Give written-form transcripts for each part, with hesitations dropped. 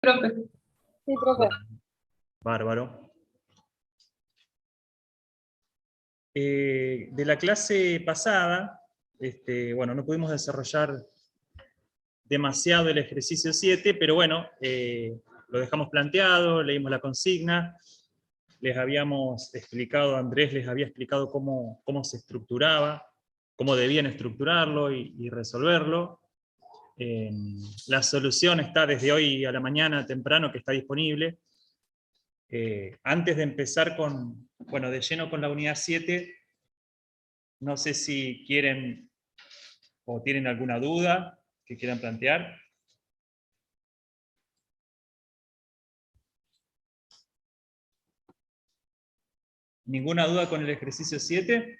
Profe. Sí, profe. Bárbaro. De la clase pasada, bueno, no pudimos desarrollar demasiado el ejercicio 7, pero bueno, lo dejamos planteado, leímos la consigna, les habíamos explicado, Andrés les había explicado cómo se estructuraba, cómo debían estructurarlo y resolverlo. La solución está desde hoy a la mañana temprano, que está disponible. Antes de empezar de lleno con la unidad 7, no sé si quieren o tienen alguna duda que quieran plantear. ¿Ninguna duda con el ejercicio 7?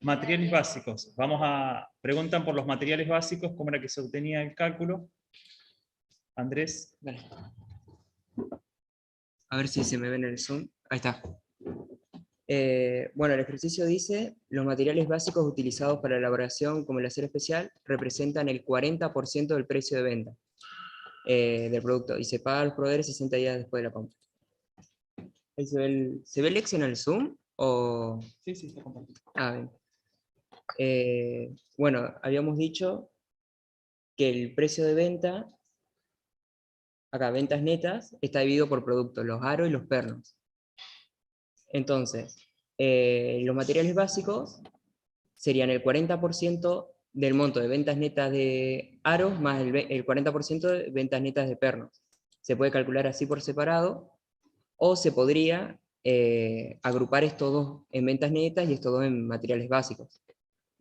Materiales básicos. Preguntan por los materiales básicos, cómo era que se obtenía el cálculo. Andrés. Dale. A ver si se me ve en el Zoom. Ahí está. Bueno, el ejercicio dice, los materiales básicos utilizados para la elaboración como el acero especial representan el 40% del precio de venta del producto y se paga a los proveedores 60 días después de la compra. Ahí ¿se ve el Excel en el Zoom? ¿O? Sí, está compartido. Bien. Bueno, habíamos dicho que el precio de venta, acá ventas netas, está dividido por productos, los aros y los pernos. Entonces, los materiales básicos serían el 40% del monto de ventas netas de aros más el 40% de ventas netas de pernos. Se puede calcular así por separado, o se podría agrupar estos dos en ventas netas y estos dos en materiales básicos.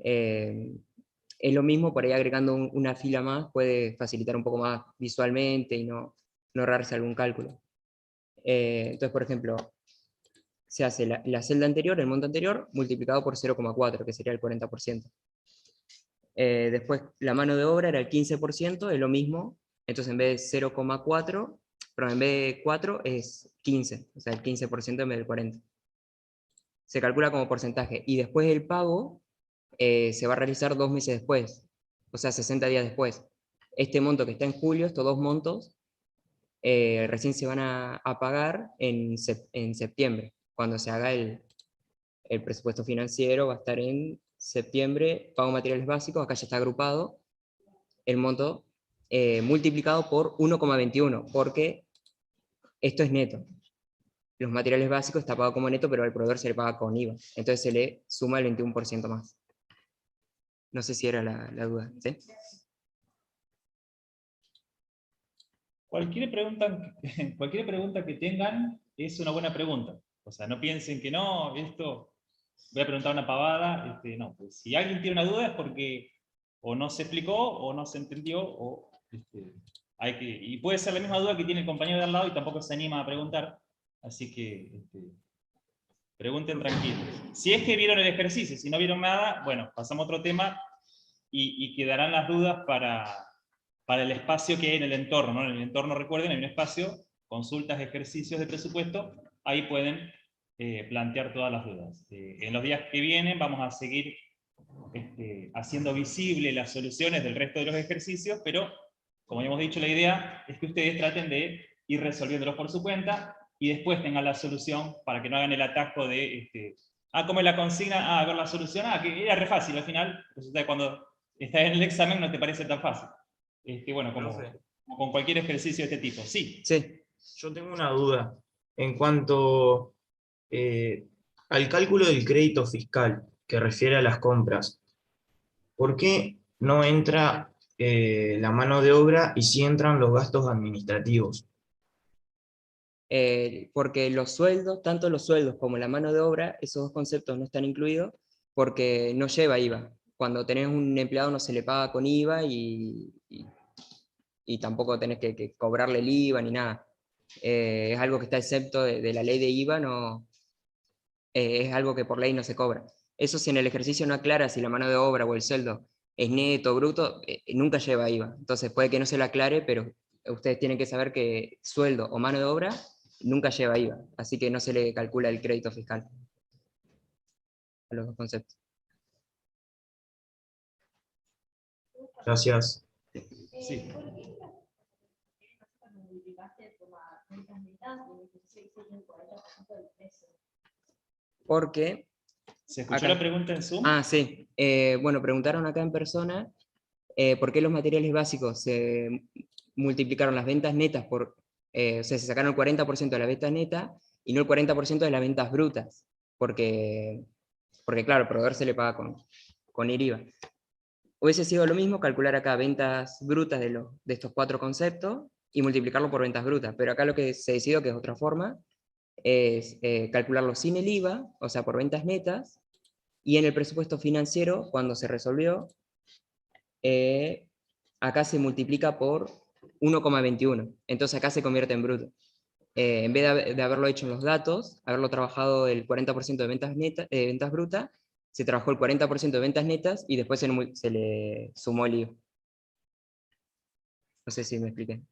Es lo mismo, por ahí agregando una fila más puede facilitar un poco más visualmente y no ahorrarse algún cálculo. Entonces, por ejemplo, se hace la celda anterior, el monto anterior, multiplicado por 0,4, que sería el 40%. Después, la mano de obra era el 15%, es lo mismo, entonces en vez de 0,4, pero en vez de 4 es 15, o sea, el 15% en vez del 40%. Se calcula como porcentaje, y después el pago se va a realizar 2 meses después, o sea, 60 días después. Este monto que está en julio, estos dos montos, recién se van a pagar en septiembre, cuando se haga el presupuesto financiero, va a estar en septiembre, pago materiales básicos, acá ya está agrupado, el monto multiplicado por 1,21, porque esto es neto. Los materiales básicos está pagado como neto, pero al proveedor se le paga con IVA, entonces se le suma el 21% más. No sé si era la duda, ¿sí? Cualquier pregunta que tengan es una buena pregunta. O sea, no piensen que no, voy a preguntar una pavada. No, pues, si alguien tiene una duda es porque o no se explicó o no se entendió, y puede ser la misma duda que tiene el compañero de al lado y tampoco se anima a preguntar. Así que pregunten tranquilos. Si es que vieron el ejercicio, si no vieron nada, bueno, pasamos a otro tema y quedarán las dudas para el espacio que hay en el entorno, ¿no? En el entorno, recuerden, hay un espacio, consultas, ejercicios de presupuesto, ahí pueden plantear todas las dudas. En los días que vienen vamos a seguir haciendo visible las soluciones del resto de los ejercicios, pero, como ya hemos dicho, la idea es que ustedes traten de ir resolviéndolos por su cuenta, y después tengan la solución para que no hagan el atajo de, ¿cómo es la consigna? A ver la solución, que era re fácil al final, resulta que cuando estás en el examen no te parece tan fácil. Bueno, como con cualquier ejercicio de este tipo. Sí. Sí. Yo tengo una duda en cuanto al cálculo del crédito fiscal que refiere a las compras. ¿Por qué no entra la mano de obra y sí entran los gastos administrativos? Porque los sueldos, tanto los sueldos como la mano de obra, esos dos conceptos no están incluidos porque no lleva IVA. Cuando tenés un empleado no se le paga con IVA y tampoco tenés que cobrarle el IVA ni nada. Es algo que está excepto de la ley de IVA, no, es algo que por ley no se cobra. Eso, si en el ejercicio no aclara si la mano de obra o el sueldo es neto o bruto, nunca lleva IVA. Entonces puede que no se lo aclare, pero ustedes tienen que saber que sueldo o mano de obra nunca lleva IVA, así que no se le calcula el crédito fiscal a los dos conceptos. Gracias. Sí. ¿Por qué cuando multiplicaste por las ventas netas, benefició el 40% del precio? Porque, ¿Se escuchó Acá. la pregunta en Zoom? sí, bueno, preguntaron acá en persona por qué los materiales básicos se multiplicaron las ventas netas por, o sea, se sacaron el 40% de las ventas netas y no el 40% de las ventas brutas, porque claro, el proveedor se le paga con ir IVA. Hubiese sido lo mismo calcular acá ventas brutas de estos 4 conceptos y multiplicarlo por ventas brutas, pero acá lo que se decidió, que es otra forma, es calcularlo sin el IVA, o sea, por ventas netas, y en el presupuesto financiero, cuando se resolvió, acá se multiplica por 1,21, entonces acá se convierte en bruto. En vez de haberlo hecho en los datos, haberlo trabajado el 40% de ventas, ventas brutas, se trabajó el 40% de ventas netas y después se le sumó el IVA. No sé si me expliqué.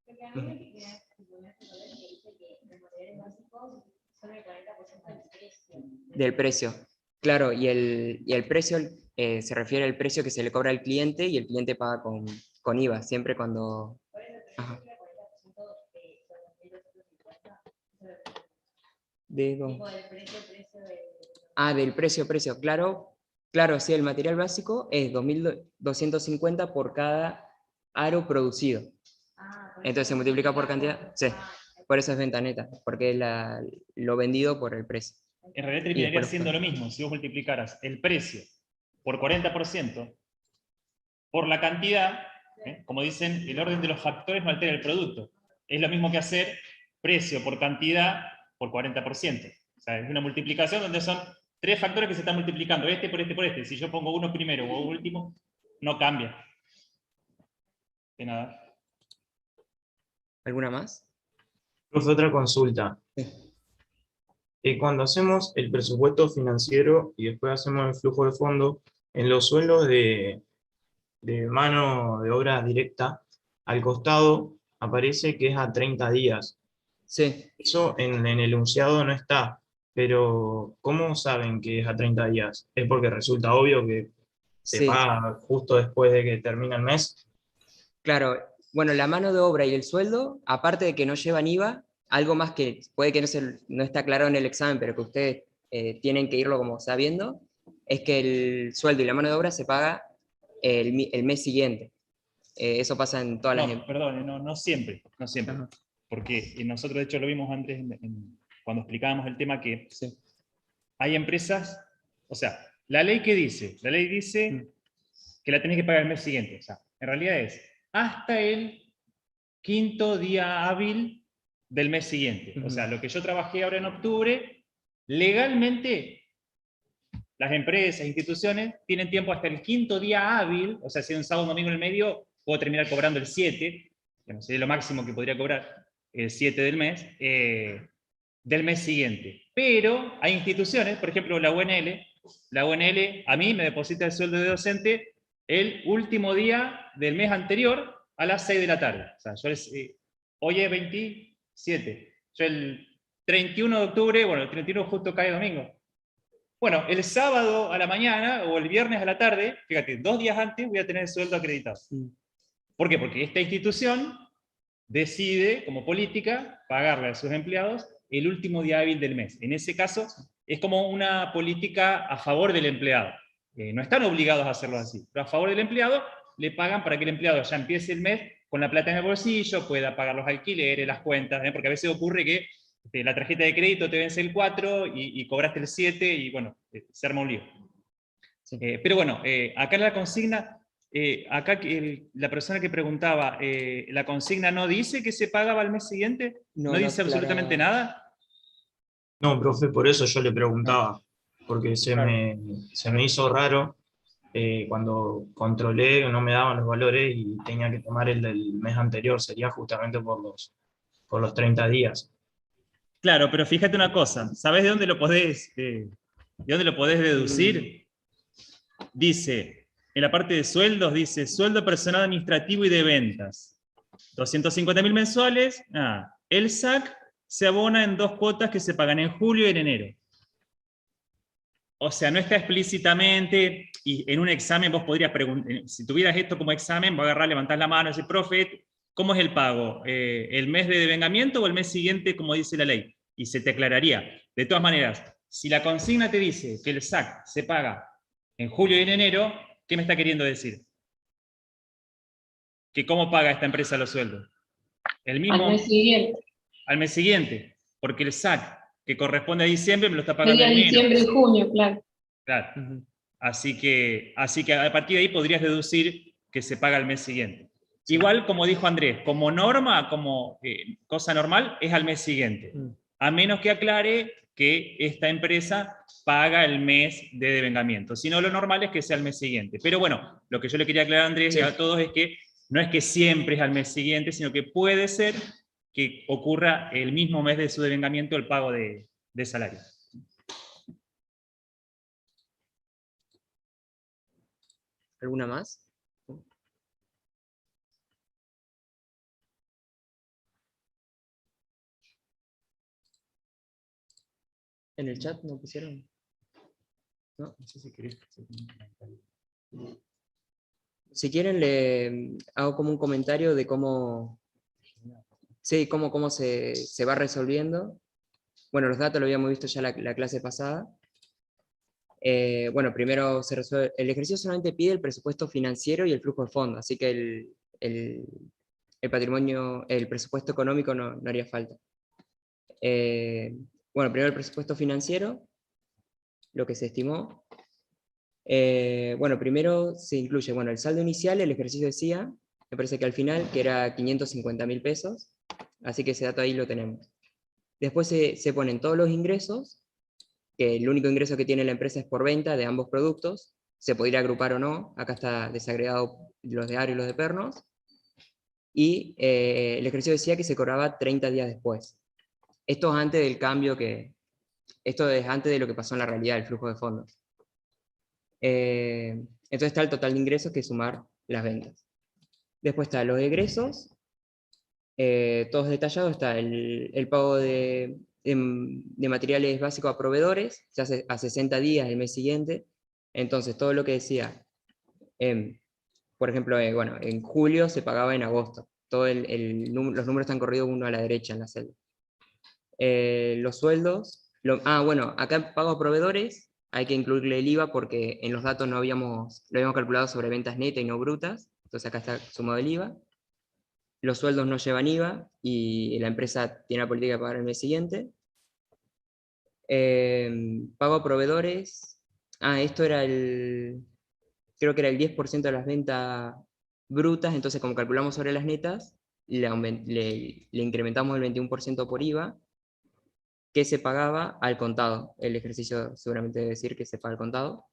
Porque a mí me queda que dice que los materiales básicos son el 40% del precio. Del precio. Claro, y el precio se refiere al precio que se le cobra al cliente y el cliente paga con IVA, siempre cuando... Por eso, Ajá. el 40% de los 1.250. De, Tipo del precio de... del precio, claro, sí, el material básico es 2.250 por cada aro producido. por Entonces se eso multiplica por cantidad, sí, por eso es venta neta, porque es lo vendido por el precio. En realidad Y terminaría después siendo lo mismo si vos multiplicaras el precio por 40% por la cantidad, como dicen, el orden de los factores no altera el producto. Es lo mismo que hacer precio por cantidad por 40%. O sea, es una multiplicación donde son 3 factores que se están multiplicando, este por este por este. Si yo pongo uno primero o último, no cambia. De nada. ¿Alguna más? Profe, otra consulta. Cuando hacemos el presupuesto financiero y después hacemos el flujo de fondos, en los sueldos de mano de obra directa, al costado aparece que es a 30 días. Sí. Eso en el enunciado no está, pero ¿cómo saben que es a 30 días? ¿Es porque resulta obvio que se Sí, paga justo después de que termina el mes? claro. Bueno, la mano de obra y el sueldo, aparte de que no llevan IVA, algo más que puede que no está claro en el examen, pero que ustedes tienen que irlo como sabiendo, es que el sueldo y la mano de obra se paga el mes siguiente. Eso pasa en todas las... No, perdón, no siempre, no siempre. Ajá. Porque nosotros de hecho lo vimos antes cuando explicábamos el tema que Sí. hay empresas, o sea, la ley que dice, la ley dice que la tenés que pagar el mes siguiente. O sea, en realidad es hasta el 5º día hábil del mes siguiente. O sea, lo que yo trabajé ahora en octubre, legalmente las empresas, instituciones, tienen tiempo hasta el 5º día hábil, o sea, si es un sábado o domingo en el medio, puedo terminar cobrando el 7, que sería lo máximo que podría cobrar, el 7 del mes siguiente. Pero hay instituciones, por ejemplo la UNL a mí me deposita el sueldo de docente el último día del mes anterior a las 6 de la tarde. O sea, hoy es 27, yo el 31 de octubre, bueno, el 31 justo cae domingo. Bueno, el sábado a la mañana o el viernes a la tarde, fíjate, 2 días antes voy a tener el sueldo acreditado. ¿Por qué? Porque esta institución decide, como política, pagarle a sus empleados el último día hábil del mes. En ese caso, es como una política a favor del empleado. No están obligados a hacerlo así, pero a favor del empleado le pagan para que el empleado ya empiece el mes con la plata en el bolsillo, pueda pagar los alquileres, las cuentas, porque a veces ocurre que la tarjeta de crédito te vence el 4 y cobraste el 7 y bueno, se arma un lío. Sí. Pero bueno, acá en la consigna, acá la persona que preguntaba, ¿la consigna no dice que se pagaba al mes siguiente? ¿No dice absolutamente nada? No, profe, por eso yo le preguntaba, porque se me hizo raro cuando controlé, no me daban los valores y tenía que tomar el del mes anterior, sería justamente por los 30 días. Claro, pero fíjate una cosa, ¿sabés de dónde lo podés deducir? Dice, en la parte de sueldos, dice, sueldo personal administrativo y de ventas. 250.000 mensuales, el SAC se abona en 2 cuotas que se pagan en julio y en enero. O sea, no está explícitamente, y en un examen vos podrías preguntar, si tuvieras esto como examen, vos agarrás, levantás la mano y decís, profe, ¿cómo es el pago? ¿El mes de devengamiento o el mes siguiente, como dice la ley? Y se te aclararía. De todas maneras, si la consigna te dice que el SAC se paga en julio y en enero, ¿qué me está queriendo decir? Que cómo paga esta empresa los sueldos. El mismo, Al mes siguiente. al mes siguiente, porque el SAC que corresponde a diciembre me lo está pagando Sería en enero. diciembre y junio, claro. Claro. Ujú. Así que a partir de ahí podrías deducir que se paga el mes siguiente. Igual, como dijo Andrés, como norma, como cosa normal, es al mes siguiente. A menos que aclare que esta empresa paga el mes de devengamiento. Si no, lo normal es que sea el mes siguiente. Pero bueno, lo que yo le quería aclarar a Andrés y a todos es que no es que siempre es al mes siguiente, sino que puede ser que ocurra el mismo mes de su devengamiento el pago de salario. ¿Alguna más? ¿En el chat no pusieron? ¿No? No sé si querés. Si quieren, le hago como un comentario de cómo, sí, cómo se va resolviendo. Bueno, los datos lo habíamos visto ya la clase pasada. Bueno, primero se resuelve, el ejercicio solamente pide el presupuesto financiero y el flujo de fondos, así que el patrimonio, el presupuesto económico no haría falta. Bueno, primero el presupuesto financiero, lo que se estimó. Bueno, primero se incluye, bueno, el saldo inicial, el ejercicio decía, me parece que al final, que era 550.000 pesos, así que ese dato ahí lo tenemos. Después se ponen todos los ingresos, que el único ingreso que tiene la empresa es por venta de ambos productos, se podría agrupar o no, acá está desagregado los de Ario y los de Pernos, y el ejercicio decía que se cobraba 30 días después. Esto es antes del cambio esto es antes de lo que pasó en la realidad, el flujo de fondos. Entonces está el total de ingresos, que es sumar las ventas. Después está los egresos, todos detallados, está el pago de materiales básicos a proveedores, se hace a 60 días el mes siguiente, entonces todo lo que decía, por ejemplo, bueno, en julio se pagaba en agosto, los números están corridos uno a la derecha en la celda. Los sueldos, bueno, acá en pago a proveedores hay que incluirle el IVA porque en los datos lo habíamos calculado sobre ventas netas y no brutas, entonces acá está sumado el IVA. Los sueldos no llevan IVA y la empresa tiene la política de pagar el mes siguiente. Pago a proveedores, esto era creo que era el 10% de las ventas brutas, entonces como calculamos sobre las netas, le incrementamos el 21% por IVA, que se pagaba al contado. El ejercicio seguramente debe decir que se paga al contado.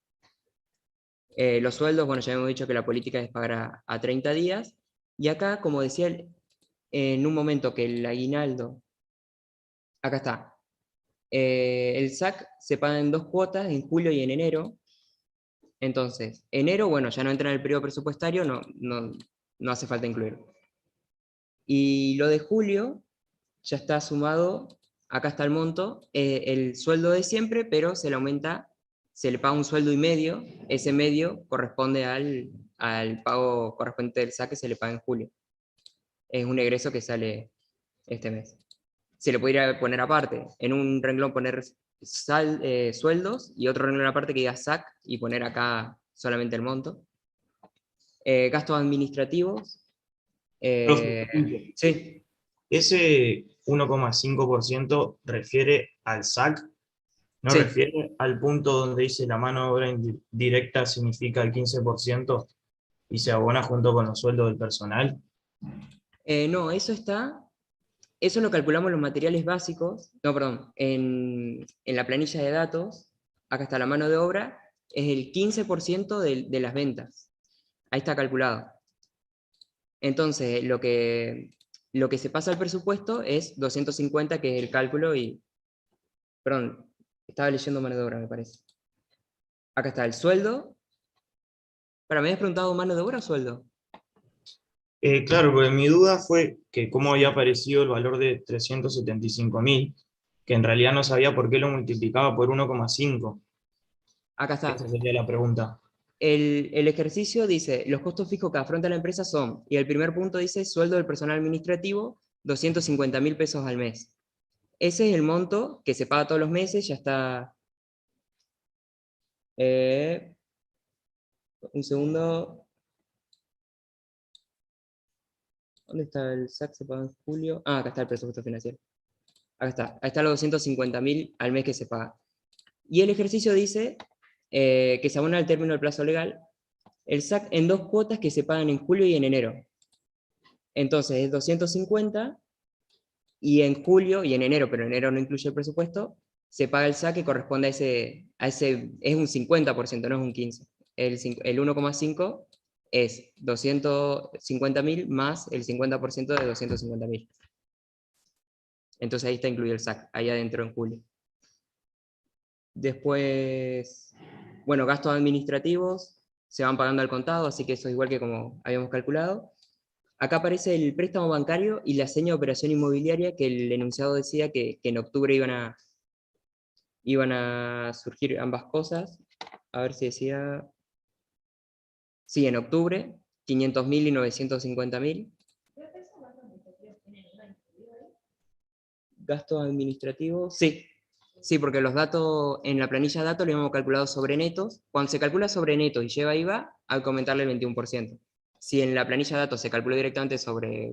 Los sueldos, bueno, ya hemos dicho que la política es pagar a 30 días. Y acá, como decía, en un momento que el aguinaldo, acá está, el SAC se paga en 2 cuotas, en julio y en enero. Entonces, enero, bueno, ya no entra en el periodo presupuestario, no hace falta incluirlo. Y lo de julio ya está sumado. Acá está el monto, el sueldo de siempre, pero se le aumenta, se le paga un sueldo y medio, ese medio corresponde al pago correspondiente del SAC que se le paga en julio. Es un egreso que sale este mes. Se le podría poner aparte, en un renglón poner sueldos y otro renglón aparte que diga SAC y poner acá solamente el monto. Gastos administrativos. Profe, Sí. ese 1,5% refiere al SAC, no Sí. refiere al punto donde dice la mano de obra indirecta significa el 15% y se abona junto con los sueldos del personal. No, eso lo calculamos en los materiales básicos, no, perdón, en la planilla de datos, acá está la mano de obra, es el 15% de las ventas, ahí está calculado. Entonces, lo que se pasa al presupuesto es 250, que es el cálculo, perdón, estaba leyendo mano de obra, me parece. Acá está el sueldo. ¿Me habías preguntado mano de obra o sueldo? Claro, porque mi duda fue que cómo había aparecido el valor de 375.000, que en realidad no sabía por qué lo multiplicaba por 1,5. Acá está. Esa sería la pregunta. el ejercicio dice, los costos fijos que afronta la empresa son, y el primer punto dice, sueldo del personal administrativo, 250.000 pesos al mes. Ese es el monto que se paga todos los meses, ya está... un segundo. ¿Dónde está el SAC? Se paga en julio. Ah, acá está el presupuesto financiero. Acá está. Ahí está los 250.000 al mes que se paga. Y el ejercicio dice que se abona al término del plazo legal el SAC en 2 cuotas que se pagan en julio y en enero. Entonces es 250 y en julio y en enero, pero en enero no incluye el presupuesto, se paga el SAC que corresponde a ese es un 50%, no es un 15%. El 1,5 es 250.000 más el 50% de 250.000. Entonces ahí está incluido el SAC, ahí adentro en julio. Después, bueno, gastos administrativos se van pagando al contado, así que eso es igual que como habíamos calculado. Acá aparece el préstamo bancario y la seña de operación inmobiliaria que el enunciado decía que en octubre iban a surgir ambas cosas. A ver si decía... Sí, en octubre, 500.000 y 950.000. Creo que esos gastos administrativos tienen IVA incluido ahí. Gastos administrativos, sí. Sí, porque los datos, en la planilla de datos lo hemos calculado sobre netos. Cuando se calcula sobre netos y lleva IVA, hay que aumentarle el 21%. Si en la planilla de datos se calculó directamente sobre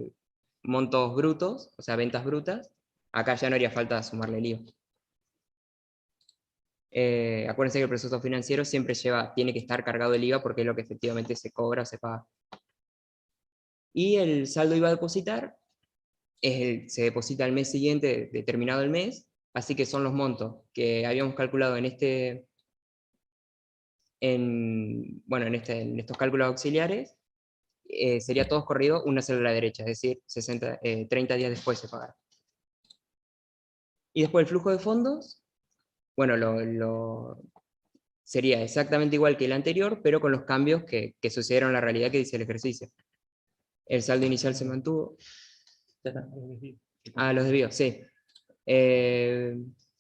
montos brutos, o sea, ventas brutas, acá ya no haría falta sumarle el IVA. Acuérdense que el presupuesto financiero siempre tiene que estar cargado el IVA porque es lo que efectivamente se cobra o se paga. Y el saldo IVA a depositar se deposita al mes siguiente, determinado el mes, así que son los montos que habíamos calculado en estos cálculos auxiliares, sería todos corridos una célula derecha, es decir, 30 días después se pagará. Y después el flujo de fondos, bueno, sería exactamente igual que el anterior, pero con los cambios que sucedieron en la realidad que dice el ejercicio. El saldo inicial se mantuvo. Ah, los desvíos, sí.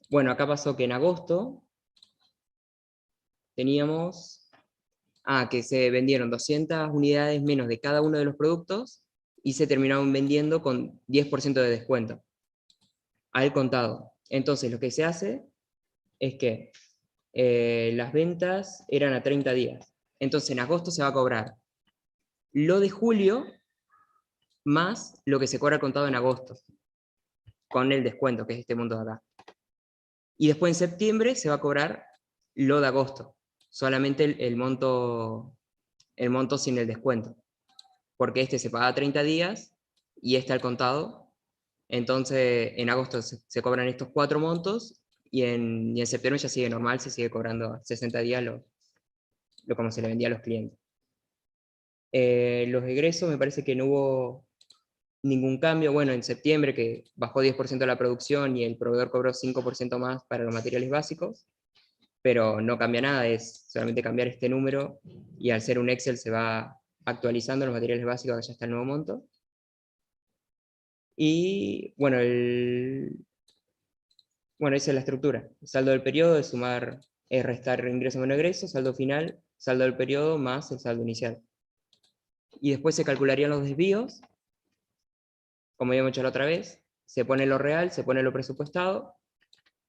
Bueno, acá pasó que en agosto teníamos que se vendieron 200 unidades menos de cada uno de los productos y se terminaron vendiendo con 10% de descuento al contado. Entonces lo que se hace es que las ventas eran a 30 días. Entonces en agosto se va a cobrar lo de julio más lo que se cobra al contado en agosto, con el descuento, que es este monto de acá. Y después en septiembre se va a cobrar lo de agosto, solamente el monto sin el descuento, porque este se paga 30 días y este al contado. Entonces en agosto se cobran estos 4 montos y en septiembre ya sigue normal, se sigue cobrando a 60 días lo como se le vendía a los clientes. Los egresos me parece que no hubo ningún cambio. Bueno, en septiembre que bajó 10% la producción y el proveedor cobró 5% más para los materiales básicos, pero no cambia nada, es solamente cambiar este número y al ser un Excel se va actualizando los materiales básicos, que ya está el nuevo monto. Y bueno, esa es la estructura. El saldo del periodo es restar ingreso menos egreso, saldo final, saldo del periodo más el saldo inicial. Y después se calcularían los desvíos, como habíamos hecho la otra vez, se pone lo real, se pone lo presupuestado,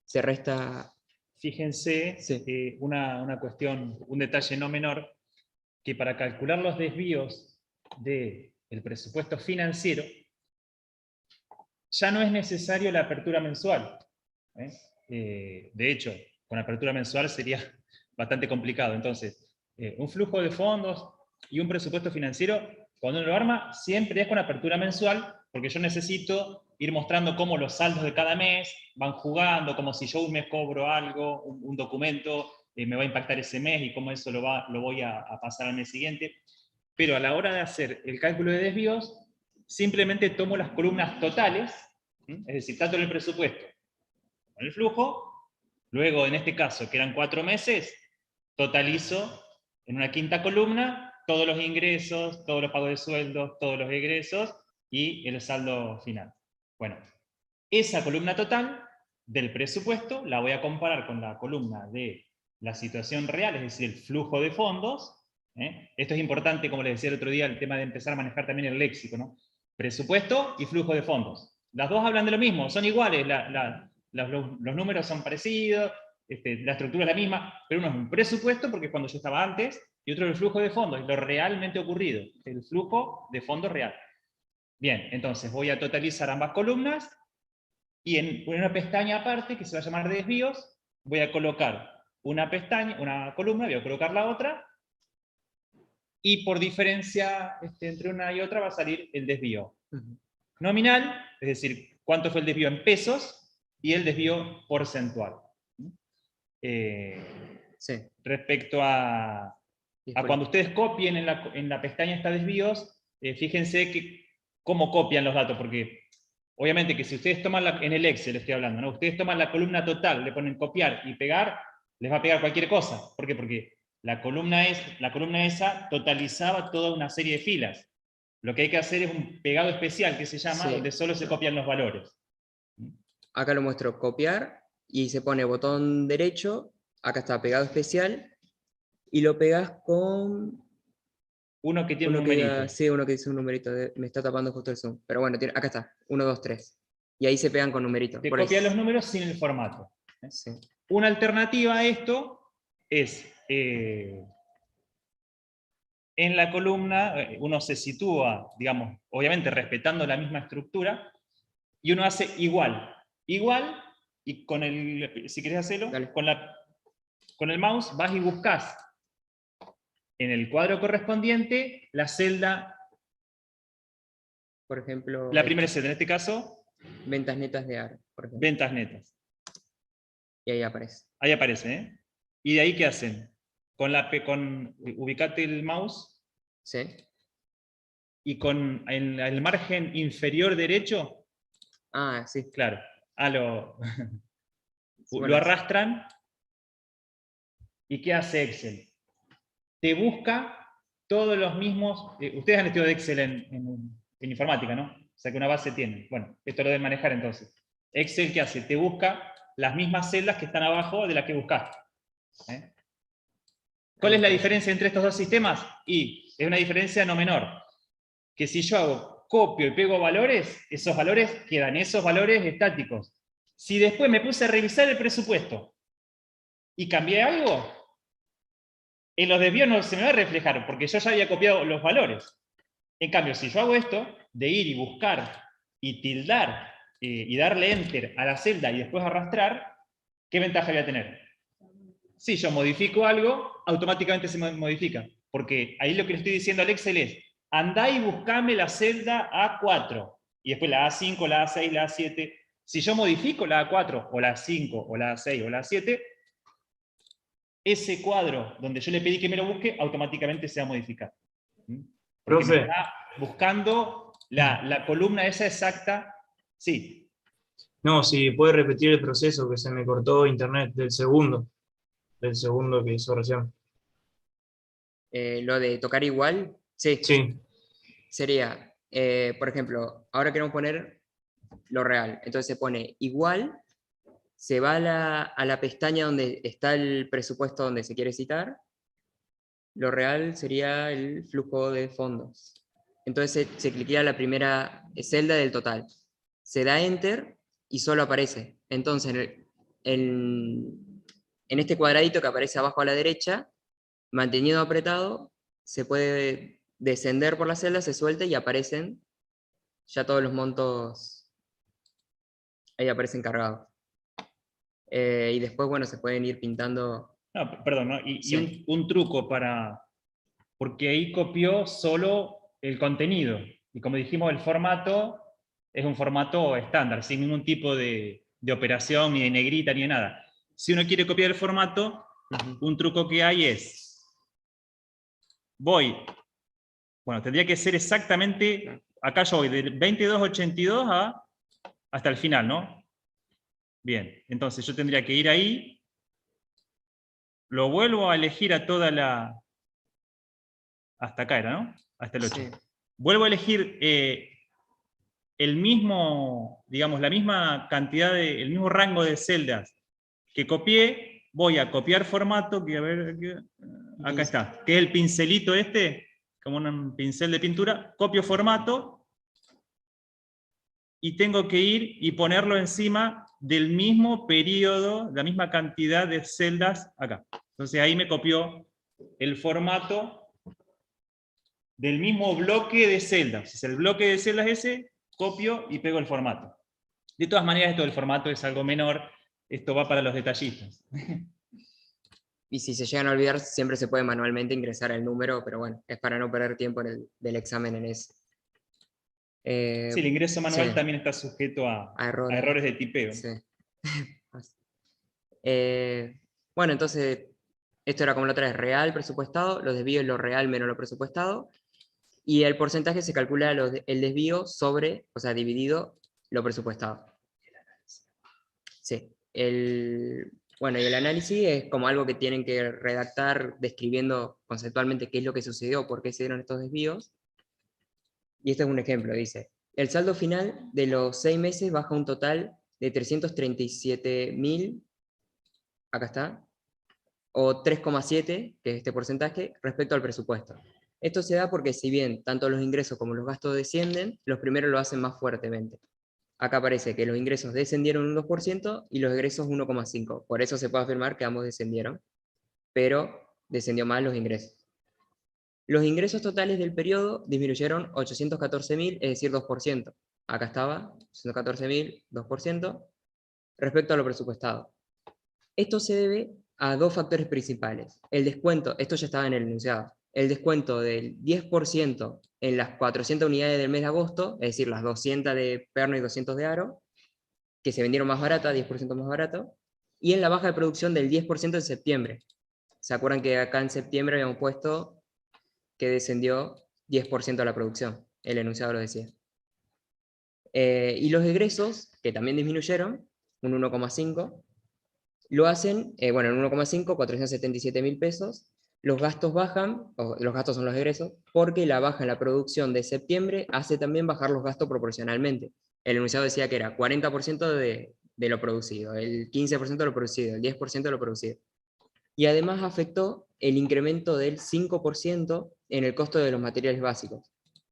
se resta... Fíjense, Sí. una cuestión, un detalle no menor, que para calcular los desvíos del presupuesto financiero, ya no es necesario la apertura mensual. De hecho, con apertura mensual sería bastante complicado. Entonces, un flujo de fondos y un presupuesto financiero, cuando uno lo arma, siempre es con apertura mensual, porque yo necesito ir mostrando cómo los saldos de cada mes van jugando, como si yo un mes cobro algo, un documento, me va a impactar ese mes y cómo eso lo voy a pasar al mes siguiente. Pero a la hora de hacer el cálculo de desvíos, simplemente tomo las columnas totales, es decir, tanto en el presupuesto como en el flujo, luego en este caso, que eran 4 meses, totalizo en una quinta columna todos los ingresos, todos los pagos de sueldos, todos los egresos y el saldo final. Bueno, esa columna total del presupuesto la voy a comparar con la columna de la situación real, es decir, el flujo de fondos, Esto es importante, como les decía el otro día, el tema de empezar a manejar también el léxico, ¿no? Presupuesto y flujo de fondos. Las dos hablan de lo mismo, son iguales, los números son parecidos, la estructura es la misma, pero uno es un presupuesto, porque es cuando yo estaba antes, y otro es el flujo de fondos, es lo realmente ocurrido, el flujo de fondos real. Bien, entonces voy a totalizar ambas columnas, y en una pestaña aparte, que se va a llamar desvíos, voy a colocar una columna, voy a colocar la otra, y por diferencia entre una y otra va a salir el desvío nominal, es decir, cuánto fue el desvío en pesos, y el desvío porcentual. Sí. Respecto a cuando ustedes copien en la pestaña esta desvíos, fíjense cómo copian los datos, porque obviamente que si ustedes toman en el Excel estoy hablando, ¿no? Ustedes toman la columna total, le ponen copiar y pegar, les va a pegar cualquier cosa. ¿Por qué? Porque la columna esa totalizaba toda una serie de filas. Lo que hay que hacer es un pegado especial que se llama, Sí. donde solo se copian los valores. Acá lo muestro, copiar, y se pone botón derecho, acá está pegado especial, y lo pegas con Uno que tiene un numerito. sí, uno que dice un numerito, me está tapando justo el zoom, pero bueno, acá está, 1, 2, 3, y ahí se pegan con numeritos. Te copian los números sin el formato. Sí. Una alternativa a esto es, en la columna, uno se sitúa, digamos, obviamente respetando la misma estructura, y uno hace igual, y con si querés hacerlo, Dale. con el mouse vas y buscas en el cuadro correspondiente la celda, Por ejemplo, la primera celda, en este caso, ventas netas de AR, por ejemplo, ventas netas. y ahí aparece. Ahí aparece, ¿eh? ¿Y de ahí qué hacen? Ubicate el mouse, Sí. y en el margen inferior derecho, Ah, sí. claro, lo Bueno, arrastran, ¿y qué hace Excel? Te busca todos los mismos, ustedes han estudiado Excel en informática, ¿no? O sea que una base tienen. Bueno, esto lo deben manejar entonces. Excel, ¿qué hace? Te busca las mismas celdas que están abajo de las que buscaste. ¿Cuál es la diferencia entre estos dos sistemas? Y es una diferencia no menor. Que si yo copio y pego valores, esos valores quedan esos valores estáticos. Si después me puse a revisar el presupuesto y cambié algo, en los desvíos no se me va a reflejar, porque yo ya había copiado los valores. En cambio, si yo hago esto, de ir y buscar, y tildar, y darle enter a la celda y después arrastrar, ¿qué ventaja voy a tener? Si yo modifico algo, automáticamente se modifica. Porque ahí lo que le estoy diciendo al Excel es, andá y buscame la celda A4, y después la A5, la A6, la A7. Si yo modifico la A4, o la A5, o la A6, o la A7, ese cuadro donde yo le pedí que me lo busque, automáticamente se va a modificar. Porque Profe. me está buscando la columna esa exacta. Sí. No, si puede repetir el proceso, que se me cortó internet del segundo que hizo recién. Lo de tocar igual, sí. Sí, Sería, por ejemplo, ahora queremos poner lo real. Entonces se pone igual, se va a la pestaña donde está el presupuesto donde se quiere citar. Lo real sería el flujo de fondos. Entonces se cliquea la primera celda del total. Se da Enter y solo aparece. Entonces en este cuadradito que aparece abajo a la derecha, manteniendo apretado, se puede descender por la celda, se suelta y aparecen ya todos los montos, ahí aparecen cargados. Y después, bueno, se pueden ir pintando. No, perdón, ¿no? Y Sí. un truco porque ahí copió solo el contenido. Y como dijimos, el formato es un formato estándar, sin ningún tipo de operación, ni de negrita, ni de nada. Si uno quiere copiar el formato, un truco que hay es, tendría que ser exactamente, acá yo voy del 2282 hasta el final, ¿no? Bien, entonces yo tendría que ir ahí, lo vuelvo a elegir a toda hasta acá era, ¿no? Hasta el 8. Sí. Vuelvo a elegir el mismo, digamos, la misma cantidad el mismo rango de celdas que copié, voy a copiar formato, que a ver, acá está, que es el pincelito este, como un pincel de pintura, copio formato, y tengo que ir y ponerlo encima del mismo periodo, la misma cantidad de celdas acá. Entonces ahí me copió el formato del mismo bloque de celdas. Si es el bloque de celdas ese, copio y pego el formato. De todas maneras, esto del formato es algo menor, esto va para los detallistas. Y si se llegan a olvidar, siempre se puede manualmente ingresar el número, pero bueno, es para no perder tiempo del examen en eso. Sí, el ingreso manual sí, también está sujeto a a errores. errores de tipeo. Sí. Bueno, entonces, esto era como la otra vez, real, presupuestado, los desvíos lo real menos lo presupuestado, y el porcentaje se calcula el desvío sobre, o sea, dividido lo presupuestado. Sí. Bueno, y el análisis es como algo que tienen que redactar describiendo conceptualmente qué es lo que sucedió, por qué se dieron estos desvíos. Y este es un ejemplo, dice, el saldo final de los 6 meses baja un total de 337.000, acá está, o 3,7, que es este porcentaje, respecto al presupuesto. Esto se da porque si bien tanto los ingresos como los gastos descienden, los primeros lo hacen más fuertemente. Acá aparece que los ingresos descendieron un 2% y los egresos 1,5%. Por eso se puede afirmar que ambos descendieron, pero descendió más los ingresos. Los ingresos totales del periodo disminuyeron 814.000, es decir, 2%. Acá estaba, 814.000, 2%, respecto a lo presupuestado. Esto se debe a dos factores principales. El descuento, esto ya estaba en el enunciado, el descuento del 10% en las 400 unidades del mes de agosto, es decir, las 200 de perno y 200 de aro, que se vendieron más baratas, 10% más barato, y en la baja de producción del 10% en septiembre. ¿Se acuerdan que acá en septiembre habíamos puesto que descendió 10% de la producción? El enunciado lo decía. Y los egresos, que también disminuyeron, un 1,5%, lo hacen, bueno, en 1,5, 477.000 pesos. Los gastos bajan, los gastos son los egresos, porque la baja en la producción de septiembre hace también bajar los gastos proporcionalmente. El enunciado decía que era 40% de lo producido, el 15% de lo producido, el 10% de lo producido. Y además afectó el incremento del 5% en el costo de los materiales básicos,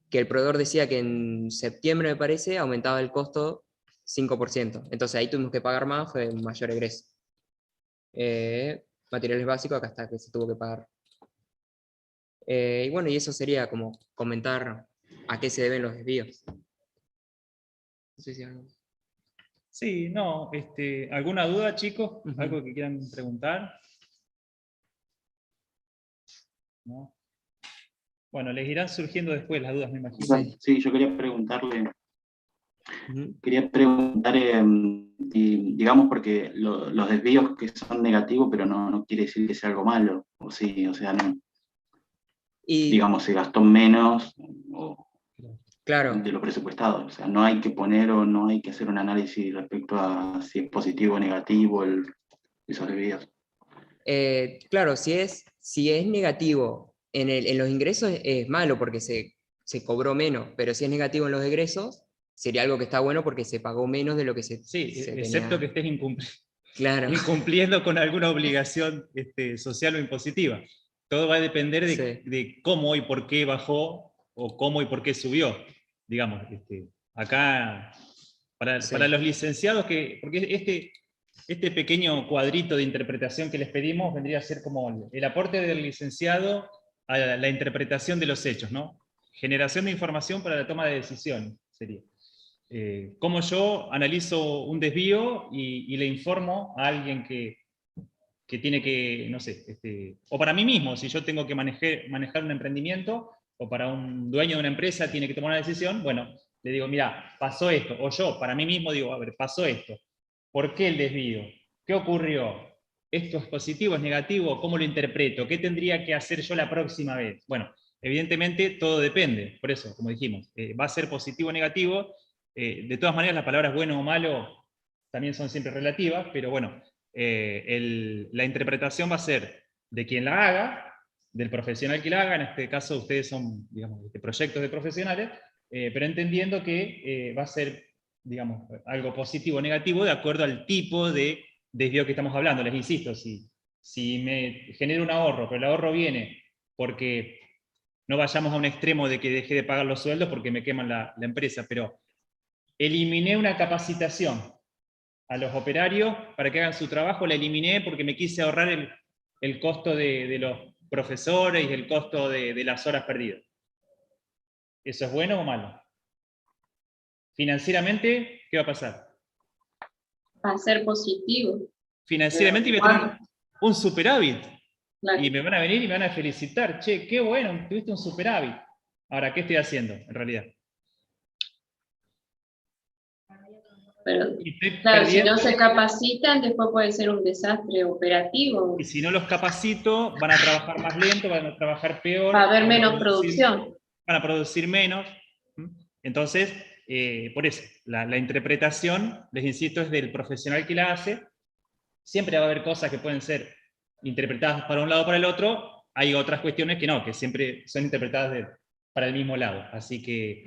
que el proveedor decía que en septiembre, me parece, aumentaba el costo 5%. Entonces ahí tuvimos que pagar más, fue un mayor egreso. Materiales básicos, acá está, que se tuvo que pagar. Y bueno, y eso sería como comentar a qué se deben los desvíos. No sé si algo- Sí, no, ¿alguna duda, chicos? Ujú. ¿Algo que quieran preguntar? ¿No? Bueno, les irán surgiendo después las dudas, me imagino. Sí. Sí, yo quería preguntarle, Ujú. digamos, porque los desvíos que son negativos, pero no quiere decir que sea algo malo, o sí, o sea, no, Y digamos, se gastó menos claro, de lo presupuestado, o sea, no hay que poner o no hay que hacer un análisis respecto a si es positivo o negativo esos desvíos. claro, si es negativo en los ingresos es malo porque se cobró menos, pero si es negativo en los egresos, sería algo que está bueno porque se pagó menos de lo que se Sí, tenía. excepto que estés Claro, incumpliendo con alguna obligación social o impositiva. Todo va a depender sí. de cómo y por qué bajó o cómo y por qué subió. Digamos, acá, Sí. para los licenciados, porque este pequeño cuadrito de interpretación que les pedimos vendría a ser como el aporte del licenciado a la interpretación de los hechos, ¿no? Generación de información para la toma de decisiones, sería. Cómo yo analizo un desvío y le informo a alguien que tiene que, no sé, o para mí mismo, si yo tengo que manejar un emprendimiento, o para un dueño de una empresa tiene que tomar una decisión, bueno, le digo, mira, pasó esto, o yo para mí mismo digo, a ver, pasó esto, ¿por qué el desvío? ¿Qué ocurrió? ¿Esto es positivo, es negativo? ¿Cómo lo interpreto? ¿Qué tendría que hacer yo la próxima vez? Bueno, evidentemente todo depende, por eso, como dijimos, va a ser positivo o negativo. De todas maneras, las palabras bueno o malo también son siempre relativas, pero bueno, la interpretación va a ser de quien la haga, del profesional que la haga, en este caso ustedes son, digamos, proyectos de profesionales, pero entendiendo que va a ser, digamos, algo positivo o negativo de acuerdo al tipo de desvío que estamos hablando. Les insisto, si si me genera un ahorro, pero el ahorro viene porque no vayamos a un extremo de que deje de pagar los sueldos porque me queman la empresa, pero eliminé una capacitación a los operarios para que hagan su trabajo, la eliminé porque me quise ahorrar el costo de los profesores y el costo de las horas perdidas. ¿Eso es bueno o malo? Financieramente, ¿qué va a pasar? Va a ser positivo. Financieramente voy a tener un superávit. Claro. Y me van a venir y me van a felicitar. Che, qué bueno, tuviste un superávit. Ahora, ¿qué estoy haciendo en realidad? Pero, Y estoy claro, si perdiendo, no se capacitan, después puede ser un desastre operativo. y si no los capacito, van a trabajar más lento, van a trabajar peor. Va a haber van menos producir- producción. Van a producir menos. Entonces, por eso, la interpretación, les insisto, es del profesional que la hace. Siempre va a haber cosas que pueden ser interpretadas para un lado o para el otro, hay otras cuestiones que no, que siempre son interpretadas para el mismo lado. Así que,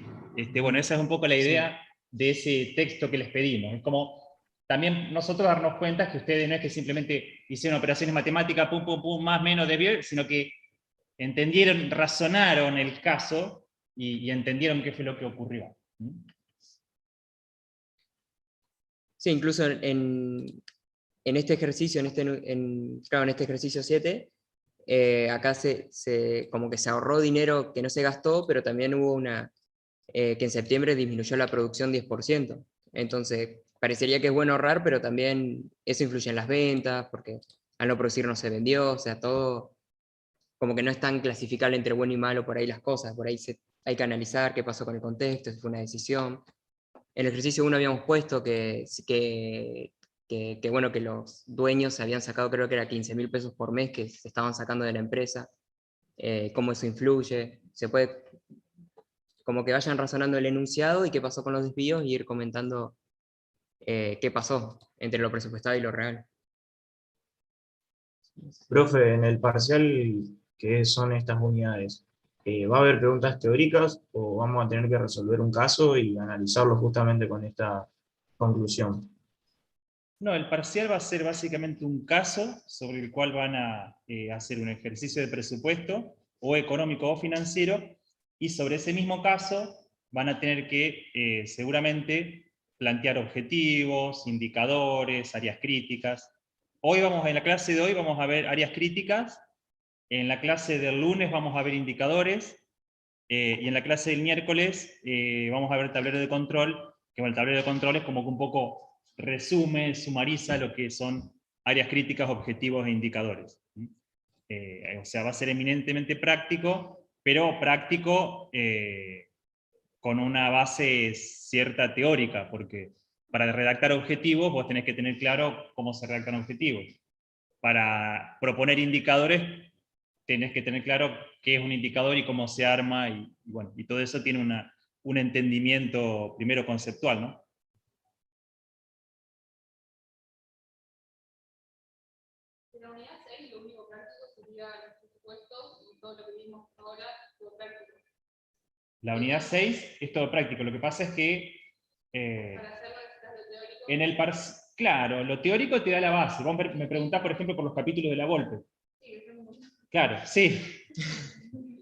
bueno, esa es un poco la idea de ese texto que les pedimos. Es como también nosotros darnos cuenta que ustedes no es que simplemente hicieron operaciones matemáticas, pum, pum, pum, más, menos, de sino que entendieron, razonaron el caso y entendieron qué fue lo que ocurrió. Sí, incluso en este ejercicio, claro, en este ejercicio 7, acá como que se ahorró dinero que no se gastó, pero también hubo que en septiembre disminuyó la producción 10%. Entonces, parecería que es bueno ahorrar, pero también eso influye en las ventas, porque al no producir no se vendió, o sea, todo como que no es tan clasificable entre bueno y malo por ahí las cosas, por ahí hay que analizar qué pasó con el contexto, si fue una decisión. En el ejercicio 1 habíamos puesto bueno, que los dueños se habían sacado, creo que era 15.000 pesos por mes que se estaban sacando de la empresa, cómo eso influye, se puede, como que vayan razonando el enunciado y qué pasó con los desvíos y ir comentando qué pasó entre lo presupuestado y lo real. Profe, en el parcial, ¿qué son estas unidades? ¿Va a haber preguntas teóricas o vamos a tener que resolver un caso y analizarlo justamente con esta conclusión? No, el parcial va a ser básicamente un caso sobre el cual van a hacer un ejercicio de presupuesto, o económico o financiero, y sobre ese mismo caso van a tener que seguramente plantear objetivos, indicadores, áreas críticas. En la clase de hoy vamos a ver áreas críticas, en la clase del lunes vamos a ver indicadores, y en la clase del miércoles vamos a ver tablero de control, que bueno, el tablero de control es como que un poco resume, sumariza lo que son áreas críticas, objetivos e indicadores. O sea, va a ser eminentemente práctico, pero práctico con una base cierta teórica, porque para redactar objetivos vos tenés que tener claro cómo se redactan objetivos. Para proponer indicadores tenés que tener claro qué es un indicador y cómo se arma, y bueno, y todo eso tiene un entendimiento primero conceptual, ¿no? En la unidad 6, lo único práctico sería los presupuestos y todo lo que vimos ahora, lo práctico. La unidad 6 es todo práctico. Lo que pasa es que Para hacerlo necesitas lo teórico. en el claro, lo teórico te da la base. Vos me preguntás, por ejemplo, por los capítulos de la Volpe. Sí, eso es muy- Claro, sí.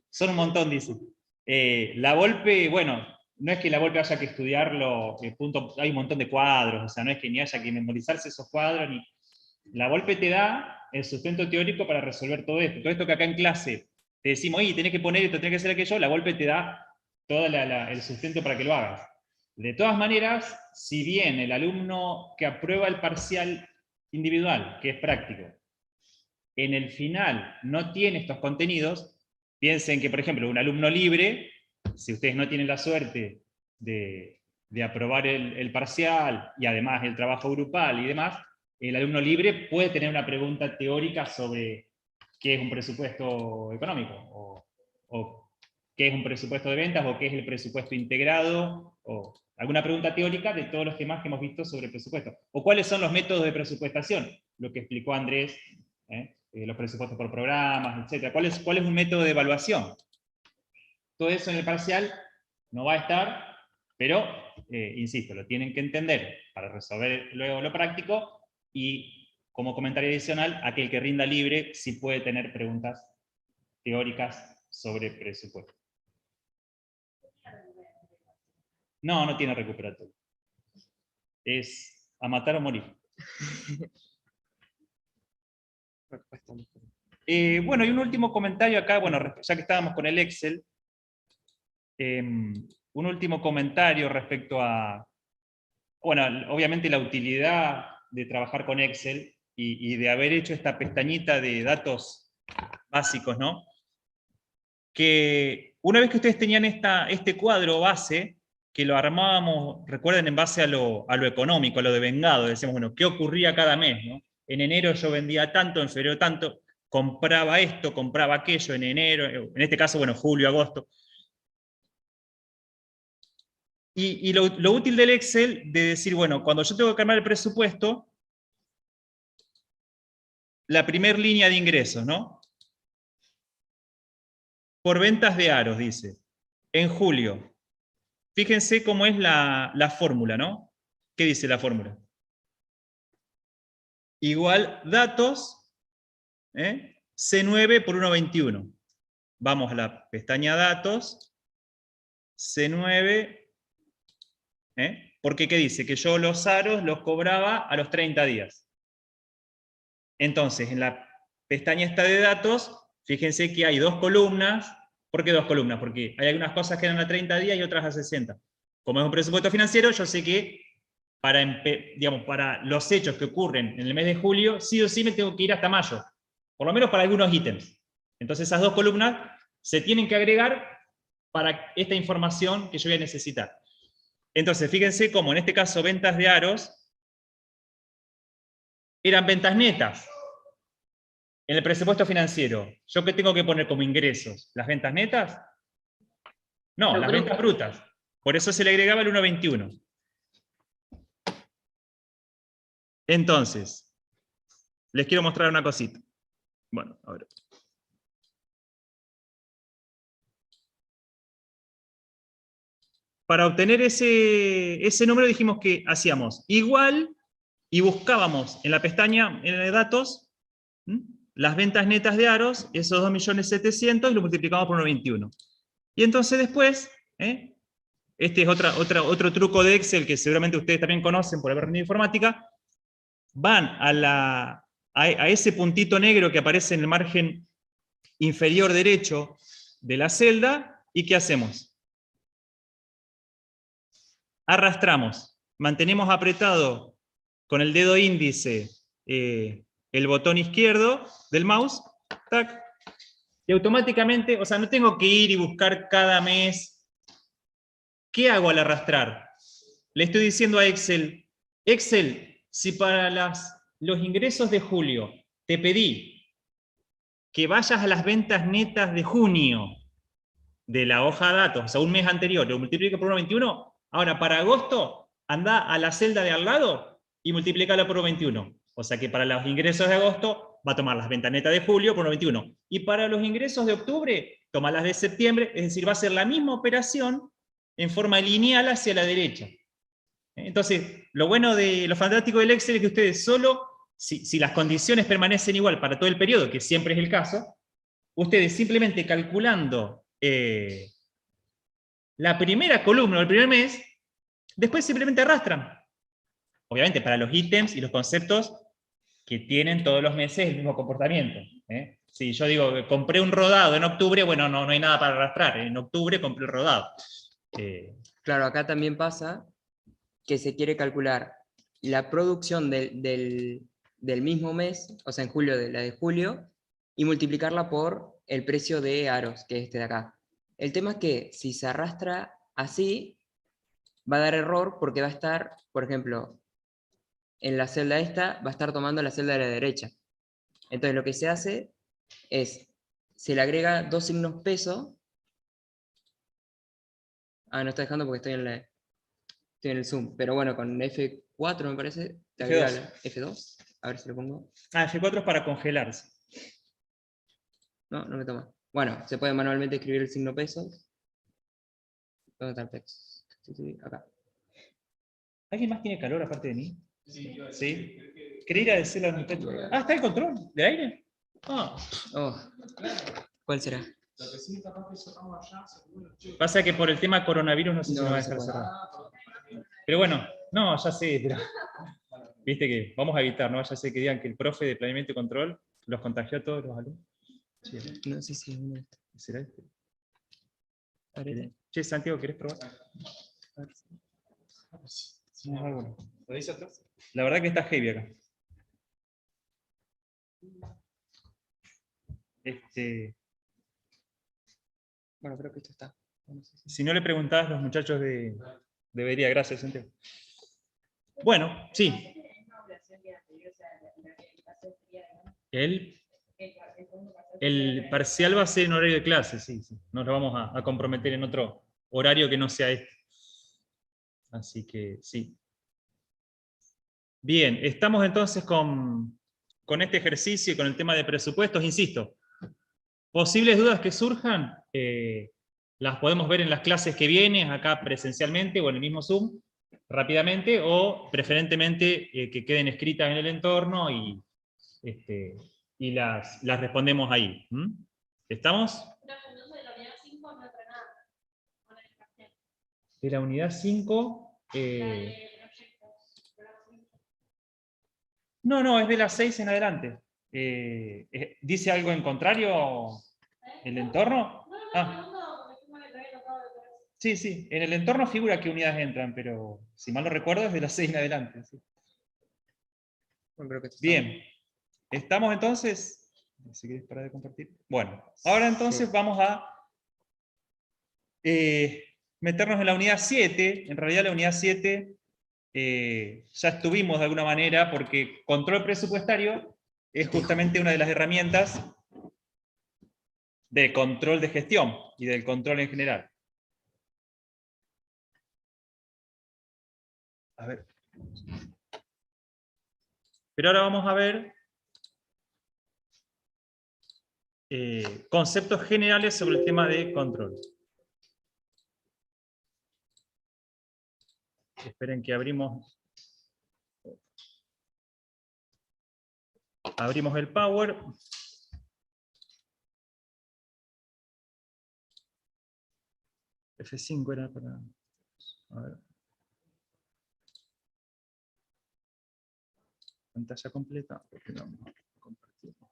Son un montón, dicen. La Volpe, bueno, no es que la Volpe haya que estudiarlo, hay un montón de cuadros, o sea, no es que ni haya que memorizarse esos cuadros, ni... La Volpe te da el sustento teórico para resolver todo esto. Todo esto que acá en clase te decimos, oye, tenés que poner esto, tenés que hacer aquello, la Volpe te da todo el sustento para que lo hagas. De todas maneras, si bien el alumno que aprueba el parcial individual, que es práctico, en el final no tiene estos contenidos, piensen que, por ejemplo, un alumno libre, si ustedes no tienen la suerte de aprobar el parcial y además el trabajo grupal y demás, el alumno libre puede tener una pregunta teórica sobre qué es un presupuesto económico, o qué es un presupuesto de ventas, o qué es el presupuesto integrado, o alguna pregunta teórica de todos los temas que hemos visto sobre presupuesto. O cuáles son los métodos de presupuestación, lo que explicó Andrés, los presupuestos por programas, etc. ¿Cuál es un método de evaluación? Todo eso en el parcial no va a estar, pero, insisto, lo tienen que entender para resolver luego lo práctico, y como comentario adicional, aquel que rinda libre sí puede tener preguntas teóricas sobre presupuesto. No, no tiene recuperatorio. Es a matar o morir. Bueno, y un último comentario acá, bueno, ya que estábamos con el Excel, un último comentario respecto a, bueno, obviamente la utilidad de trabajar con Excel y de haber hecho esta pestañita de datos básicos, ¿no? Que una vez que ustedes tenían este cuadro base, que lo armábamos, recuerden, en base a lo económico, a lo devengado, decíamos, bueno, ¿qué ocurría cada mes, ¿no? En enero yo vendía tanto, en febrero tanto, compraba esto, compraba aquello, en enero, en este caso, bueno, julio, agosto. Y lo útil del Excel, de decir, bueno, cuando yo tengo que armar el presupuesto, la primera línea de ingresos, ¿no? Por ventas de aros, dice. En julio. Fíjense cómo es la fórmula, ¿no? ¿Qué dice la fórmula? Igual datos, C9 por 1,21. Vamos a la pestaña datos, C9, porque ¿qué dice? Que yo los aros los cobraba a los 30 días. Entonces, en la pestaña esta de datos, fíjense que hay dos columnas. ¿Por qué dos columnas? Porque hay algunas cosas que eran a 30 días y otras a 60. Como es un presupuesto financiero, yo sé que para los hechos que ocurren en el mes de julio, sí o sí me tengo que ir hasta mayo. Por lo menos para algunos ítems. Entonces esas dos columnas se tienen que agregar para esta información que yo voy a necesitar. Entonces, fíjense cómo en este caso ventas de aros eran ventas netas. En el presupuesto financiero, ¿yo qué tengo que poner como ingresos? ¿Las ventas netas? No, Lo las bruto. ventas brutas. Por eso se le agregaba el 1,21. Entonces, les quiero mostrar una cosita. Bueno, a ver. Para obtener ese número dijimos que hacíamos igual y buscábamos en la pestaña de datos las ventas netas de aros, esos 2.700.000, y lo multiplicamos por 1,21. Y entonces después, este es otro truco de Excel que seguramente ustedes también conocen por haber aprendido informática, van a ese puntito negro que aparece en el margen inferior derecho de la celda, ¿y qué hacemos? Arrastramos, mantenemos apretado con el dedo índice el botón izquierdo del mouse, tac, y automáticamente, o sea, no tengo que ir y buscar cada mes. ¿Qué hago al arrastrar? Le estoy diciendo a Excel, Excel, si para los ingresos de julio te pedí que vayas a las ventas netas de junio de la hoja de datos, o sea, un mes anterior, lo multiplico por 1,21, ahora para agosto, anda a la celda de al lado y multiplícala por 1,21. O sea que para los ingresos de agosto va a tomar las ventas netas de julio por 1,21. Y para los ingresos de octubre, toma las de septiembre, es decir, va a ser la misma operación en forma lineal hacia la derecha. Entonces, lo fantástico del Excel es que ustedes solo, si las condiciones permanecen igual para todo el periodo, que siempre es el caso, ustedes simplemente calculando la primera columna del primer mes, después simplemente arrastran. Obviamente para los ítems y los conceptos que tienen todos los meses el mismo comportamiento. Si yo digo que compré un rodado en octubre, bueno, no hay nada para arrastrar. En octubre compré el rodado. Claro, acá también pasa que se quiere calcular la producción del mismo mes, o sea, en julio, de la de julio, y multiplicarla por el precio de aros, que es este de acá. El tema es que si se arrastra así, va a dar error porque va a estar, por ejemplo, en la celda esta, va a estar tomando la celda de la derecha. Entonces lo que se hace es, se le agrega dos signos peso. No está dejando porque estoy en el Zoom, pero bueno, con F4 me parece, te agrega F2, a ver si lo pongo. F4 es para congelarse. No me toma. Bueno, se puede manualmente escribir el signo peso. ¿Dónde está el peso? Acá. ¿Alguien más tiene calor aparte de mí? ¿Sí? ¿Quería ir a decirle al muchacho? Ah, ¿está el control del aire? Ah. Oh, ¿cuál será? Pasa que por el tema coronavirus no sé si No, nos va a no se dejar puede. cerrar. Pero bueno, no, ya sé, pero viste que vamos a evitar, ¿no? Ya sé que digan que el profe de planeamiento y control los contagió a todos los alumnos. Sí, No sé si es una. ¿será este? Ahorita. Che, Santiago, ¿querés probar? A ver. Vamos a ver uno. La verdad que está heavy acá. Bueno, creo que esto está. No sé si- Si no le preguntabas, los muchachos debería. Gracias, Santiago. Bueno, sí. El parcial va a ser en horario de clase, sí, sí. Nos lo vamos a comprometer en otro horario que no sea este. Así que sí. Bien, estamos entonces con este ejercicio y con el tema de presupuestos. Insisto, posibles dudas que surjan, las podemos ver en las clases que vienen, acá presencialmente o en el mismo Zoom, rápidamente, o preferentemente que queden escritas en el entorno y las respondemos ahí. ¿Mm? ¿Estamos? De la unidad 5... No, es de las 6 en adelante. ¿Dice algo en contrario el entorno? Ah. Sí, en el entorno figura qué unidades entran, pero si mal no recuerdo es de las 6 en adelante. Sí. Bueno, creo que esto está. Bien, ¿estamos entonces? Si quieres parar de compartir. Bueno, ahora entonces Sí. vamos a meternos en la unidad 7. En realidad la unidad 7 ya estuvimos de alguna manera, porque control presupuestario es justamente una de las herramientas de control de gestión y del control en general. A ver. Pero ahora vamos a ver conceptos generales sobre el tema de control. Esperen que abrimos el Power. F5 era para... A ver. Pantalla completa. Porque no compartimos.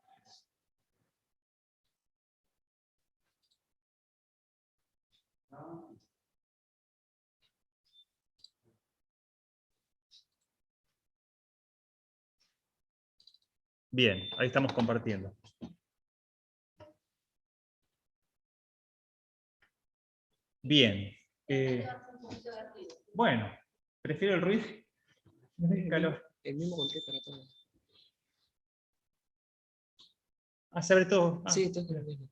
Bien, ahí estamos compartiendo. Bien. Bueno, prefiero el ruido. El calor. El mismo control para todos. Ah, se abre todo. Ah. Sí, todo es lo mismo.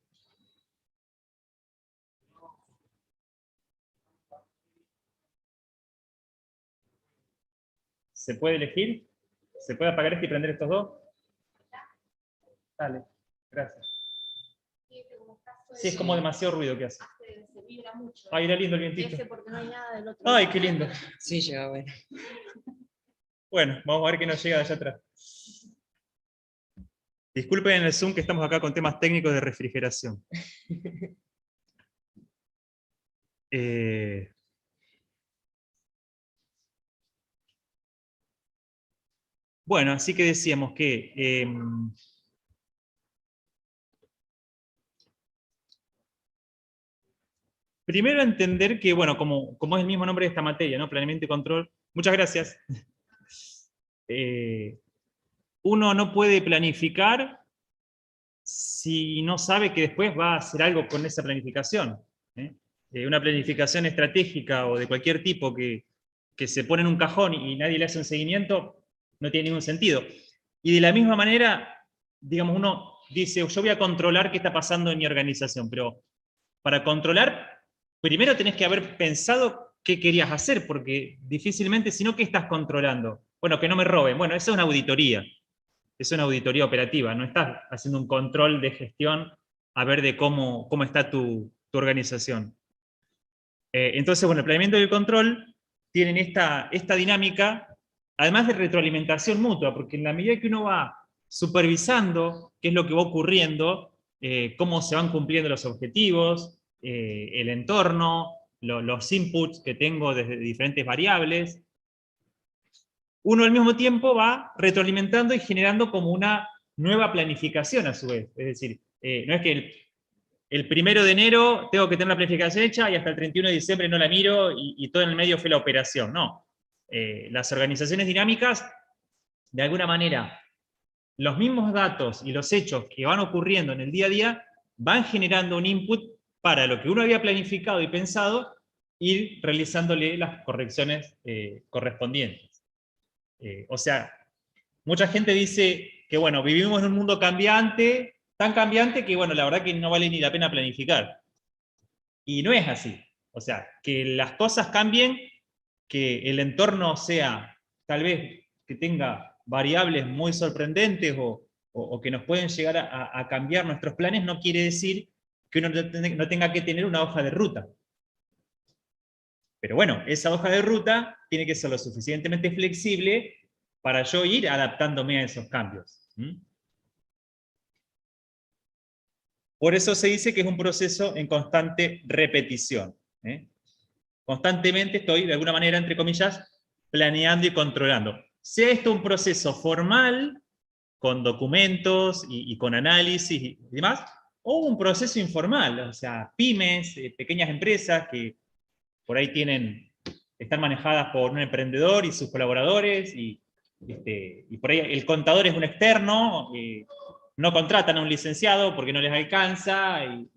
¿Se puede elegir? ¿Se puede apagar este y prender estos dos? Dale, gracias. Sí, es como demasiado ruido que hace. Se vibra mucho. Ay, era lindo el vientito. Ese porque no hay nada del otro Ay, lado. qué lindo. Sí, llega bueno. Bueno, vamos a ver qué nos llega de allá atrás. Disculpen en el Zoom que estamos acá con temas técnicos de refrigeración. Bueno, así que decíamos que primero entender que, bueno, como es el mismo nombre de esta materia, ¿no? Planeamiento y control. Muchas gracias. Uno no puede planificar si no sabe que después va a hacer algo con esa planificación. Una planificación estratégica o de cualquier tipo que se pone en un cajón y nadie le hace un seguimiento, no tiene ningún sentido. Y de la misma manera, digamos, uno dice, yo voy a controlar qué está pasando en mi organización, pero para controlar, primero tenés que haber pensado qué querías hacer, porque difícilmente, si no, ¿qué estás controlando? Bueno, que no me roben. Bueno, esa es una auditoría. Es una auditoría operativa, no estás haciendo un control de gestión a ver de cómo está tu organización. Entonces, bueno, el planeamiento y el control tienen esta dinámica además de retroalimentación mutua, porque en la medida que uno va supervisando qué es lo que va ocurriendo, cómo se van cumpliendo los objetivos, el entorno, los inputs que tengo desde diferentes variables, uno al mismo tiempo va retroalimentando y generando como una nueva planificación a su vez. Es decir, no es que el 1 de enero tengo que tener la planificación hecha y hasta el 31 de diciembre no la miro y todo en el medio fue la operación. No. Las organizaciones dinámicas, de alguna manera, los mismos datos y los hechos que van ocurriendo en el día a día van generando un input para lo que uno había planificado y pensado, ir realizándole las correcciones correspondientes. O sea, mucha gente dice que, bueno, vivimos en un mundo cambiante, tan cambiante que, bueno, la verdad que no vale ni la pena planificar. Y no es así. O sea, que las cosas cambien, que el entorno sea, tal vez, que tenga variables muy sorprendentes o que nos pueden llegar a cambiar nuestros planes, no quiere decir que uno no tenga que tener una hoja de ruta. Pero bueno, esa hoja de ruta tiene que ser lo suficientemente flexible para yo ir adaptándome a esos cambios. Por eso se dice que es un proceso en constante repetición. Constantemente estoy, de alguna manera, entre comillas, planeando y controlando. Sea esto un proceso formal, con documentos y con análisis y demás, o un proceso informal, o sea, pymes, pequeñas empresas que por ahí están manejadas por un emprendedor y sus colaboradores, y por ahí el contador es un externo, no contratan a un licenciado porque no les alcanza, y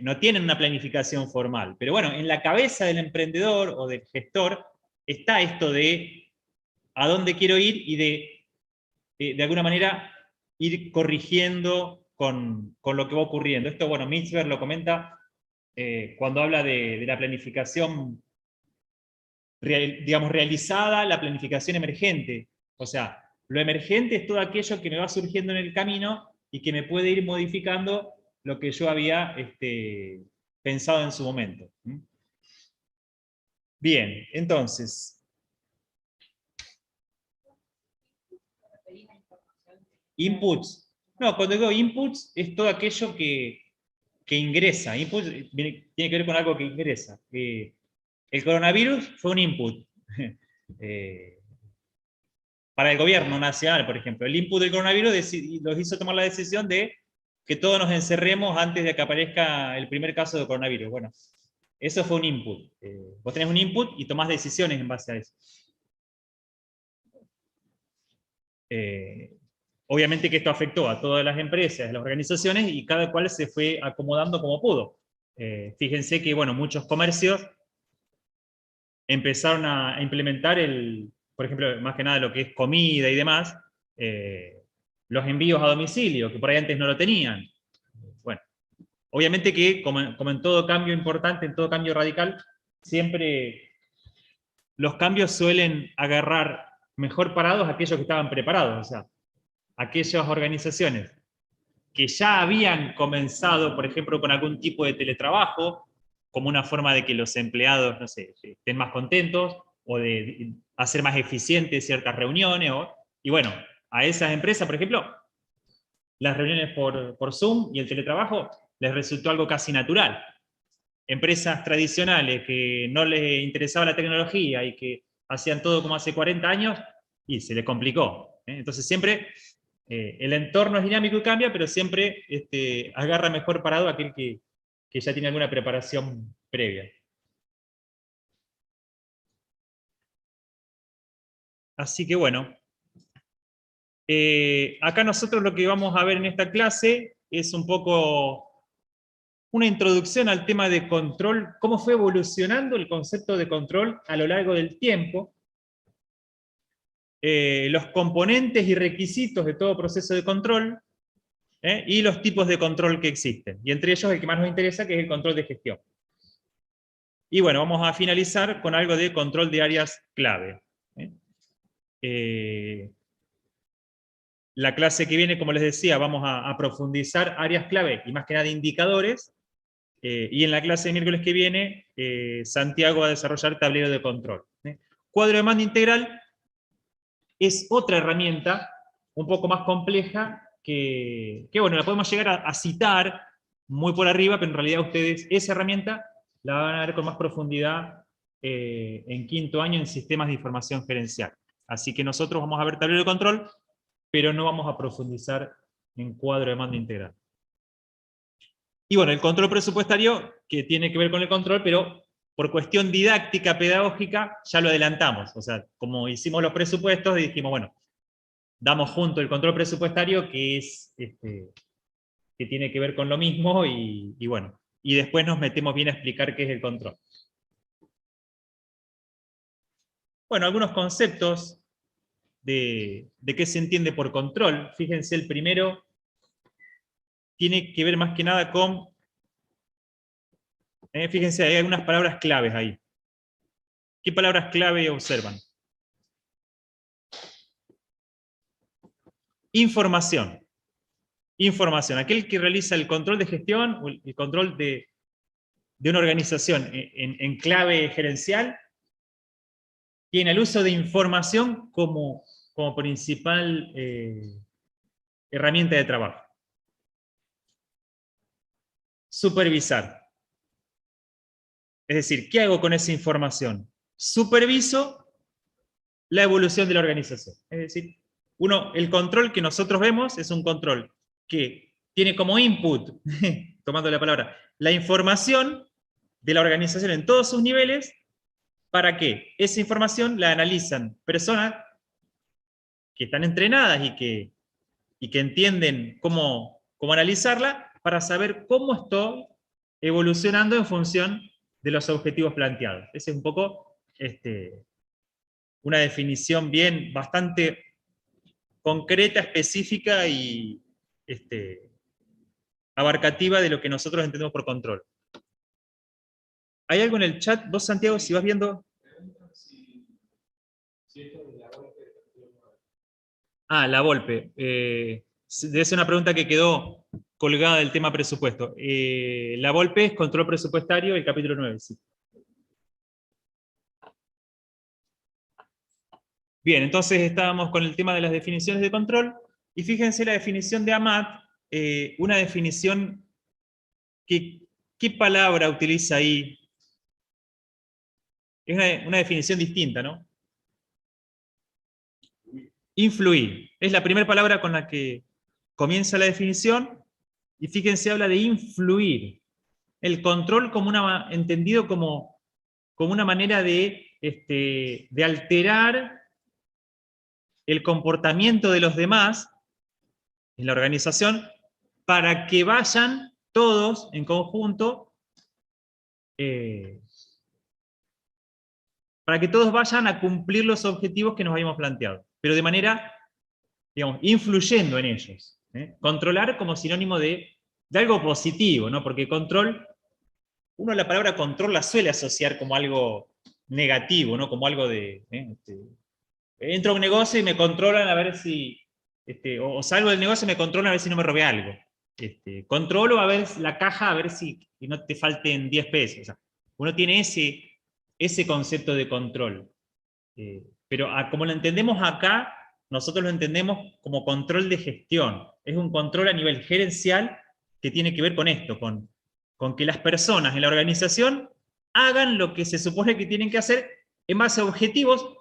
no tienen una planificación formal. Pero bueno, en la cabeza del emprendedor o del gestor está esto de a dónde quiero ir y de alguna manera ir corrigiendo con lo que va ocurriendo. Esto, bueno, Mitzberg lo comenta cuando habla de la planificación, digamos, realizada, la planificación emergente. O sea, lo emergente es todo aquello que me va surgiendo en el camino y que me puede ir modificando lo que yo había pensado en su momento. Bien, entonces, inputs. No, cuando digo inputs es todo aquello que ingresa. Input tiene que ver con algo que ingresa. El coronavirus fue un input. Para el gobierno nacional, por ejemplo. El input del coronavirus los hizo tomar la decisión de que todos nos encerremos antes de que aparezca el primer caso de coronavirus. Bueno, eso fue un input. Vos tenés un input y tomás decisiones en base a eso. Obviamente que esto afectó a todas las empresas, las organizaciones, y cada cual se fue acomodando como pudo. Fíjense que, bueno, muchos comercios empezaron a implementar por ejemplo, más que nada lo que es comida y demás, los envíos a domicilio, que por ahí antes no lo tenían. Bueno, obviamente que, como en todo cambio importante, en todo cambio radical, siempre los cambios suelen agarrar mejor parados a aquellos que estaban preparados. O sea, aquellas organizaciones que ya habían comenzado, por ejemplo, con algún tipo de teletrabajo, como una forma de que los empleados, no sé, estén más contentos, o de hacer más eficientes ciertas reuniones, y bueno, a esas empresas, por ejemplo, las reuniones por Zoom y el teletrabajo les resultó algo casi natural. Empresas tradicionales que no les interesaba la tecnología y que hacían todo como hace 40 años, y se les complicó. Entonces siempre el entorno es dinámico y cambia, pero siempre agarra mejor parado aquel que ya tiene alguna preparación previa. Así que bueno, acá nosotros lo que vamos a ver en esta clase es un poco una introducción al tema de control, cómo fue evolucionando el concepto de control a lo largo del tiempo, los componentes y requisitos de todo proceso de control, y los tipos de control que existen. Y entre ellos el que más nos interesa, que es el control de gestión. Y bueno, vamos a finalizar con algo de control de áreas clave. La clase que viene, como les decía, vamos a profundizar áreas clave y más que nada indicadores. Y en la clase de miércoles que viene, Santiago va a desarrollar tablero de control. Cuadro de mando integral es otra herramienta un poco más compleja que bueno, la podemos llegar a citar muy por arriba, pero en realidad ustedes esa herramienta la van a ver con más profundidad en quinto año en sistemas de información gerencial. Así que nosotros vamos a ver tablero de control, pero no vamos a profundizar en cuadro de mando integral. Y bueno, el control presupuestario, que tiene que ver con el control, pero por cuestión didáctica, pedagógica, ya lo adelantamos. O sea, como hicimos los presupuestos, y dijimos, bueno, damos junto el control presupuestario, que es que tiene que ver con lo mismo, y bueno, y después nos metemos bien a explicar qué es el control. Bueno, algunos conceptos de qué se entiende por control. Fíjense, el primero tiene que ver más que nada con... fíjense, hay algunas palabras claves ahí. ¿Qué palabras clave observan? Información. Información. Aquel que realiza el control de gestión, o el control de una organización en clave gerencial, tiene el uso de información como principal herramienta de trabajo. Supervisar. Es decir, ¿qué hago con esa información? Superviso la evolución de la organización. Es decir, el control que nosotros vemos es un control que tiene como input, tomando la palabra, la información de la organización en todos sus niveles, para que esa información la analizan personas que están entrenadas y que entienden cómo analizarla, para saber cómo estoy evolucionando en función de los objetivos planteados. Esa es un poco una definición bastante concreta, específica y abarcativa de lo que nosotros entendemos por control. ¿Hay algo en el chat? Vos, Santiago, si vas viendo... la Volpe. Debe ser una pregunta que quedó colgada del tema presupuesto. La Volpe es control presupuestario, el capítulo 9, sí. Bien, entonces estábamos con el tema de las definiciones de control, y fíjense la definición de Amat, una definición que, ¿qué palabra utiliza ahí? Es una definición distinta, ¿no? Influir. Es la primera palabra con la que comienza la definición, y fíjense, habla de influir. El control entendido como una manera de alterar el comportamiento de los demás en la organización, para que vayan todos en conjunto, para que todos vayan a cumplir los objetivos que nos habíamos planteado, pero de manera, digamos, influyendo en ellos. Controlar como sinónimo de algo positivo, ¿no? Porque control, uno la palabra control la suele asociar como algo negativo, ¿no? Como algo de... entro a un negocio y me controlan a ver si... o salgo del negocio y me controlan a ver si no me robé algo. Controlo a ver la caja, a ver si no te falten 10 pesos. O sea, uno tiene ese concepto de control. Pero como lo entendemos acá, nosotros lo entendemos como control de gestión. Es un control a nivel gerencial que tiene que ver con esto, con que las personas en la organización hagan lo que se supone que tienen que hacer en base a objetivos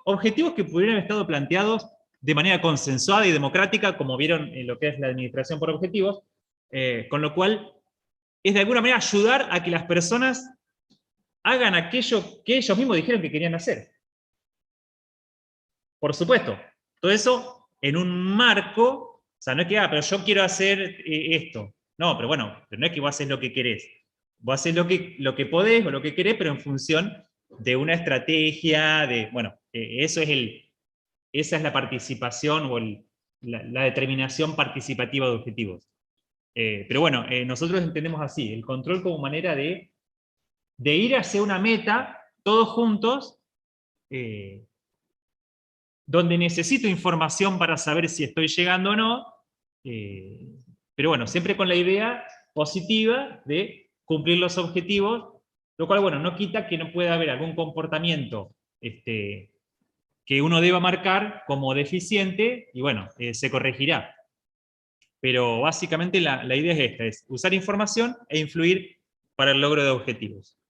que pudieran haber estado planteados de manera consensuada y democrática, como vieron en lo que es la administración por objetivos, con lo cual es de alguna manera ayudar a que las personas hagan aquello que ellos mismos dijeron que querían hacer. Por supuesto, todo eso en un marco, o sea, no es que, pero yo quiero hacer esto. No, pero bueno, pero no es que vos haces lo que querés. Vos haces lo que podés o lo que querés, pero en función de una estrategia, esa es la participación o la determinación participativa de objetivos. Pero bueno, nosotros entendemos así, el control como manera de ir hacia una meta, todos juntos, donde necesito información para saber si estoy llegando o no, pero bueno, siempre con la idea positiva de cumplir los objetivos, lo cual, bueno, no quita que no pueda haber algún comportamiento que que uno deba marcar como deficiente, y bueno, se corregirá. Pero básicamente la idea es esta, es usar información e influir para el logro de objetivos.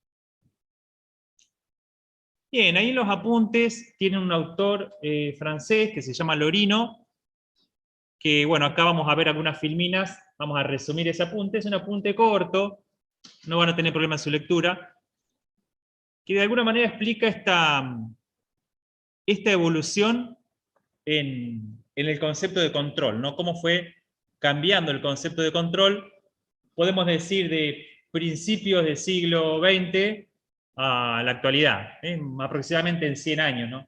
Bien, ahí en los apuntes tienen un autor francés que se llama Lorino, que bueno, acá vamos a ver algunas filminas, vamos a resumir ese apunte, es un apunte corto, no van a tener problema en su lectura, que de alguna manera explica esta evolución en el concepto de control, ¿no? Cómo fue cambiando el concepto de control, podemos decir de principios del siglo XX a la actualidad, aproximadamente en 100 años, ¿no?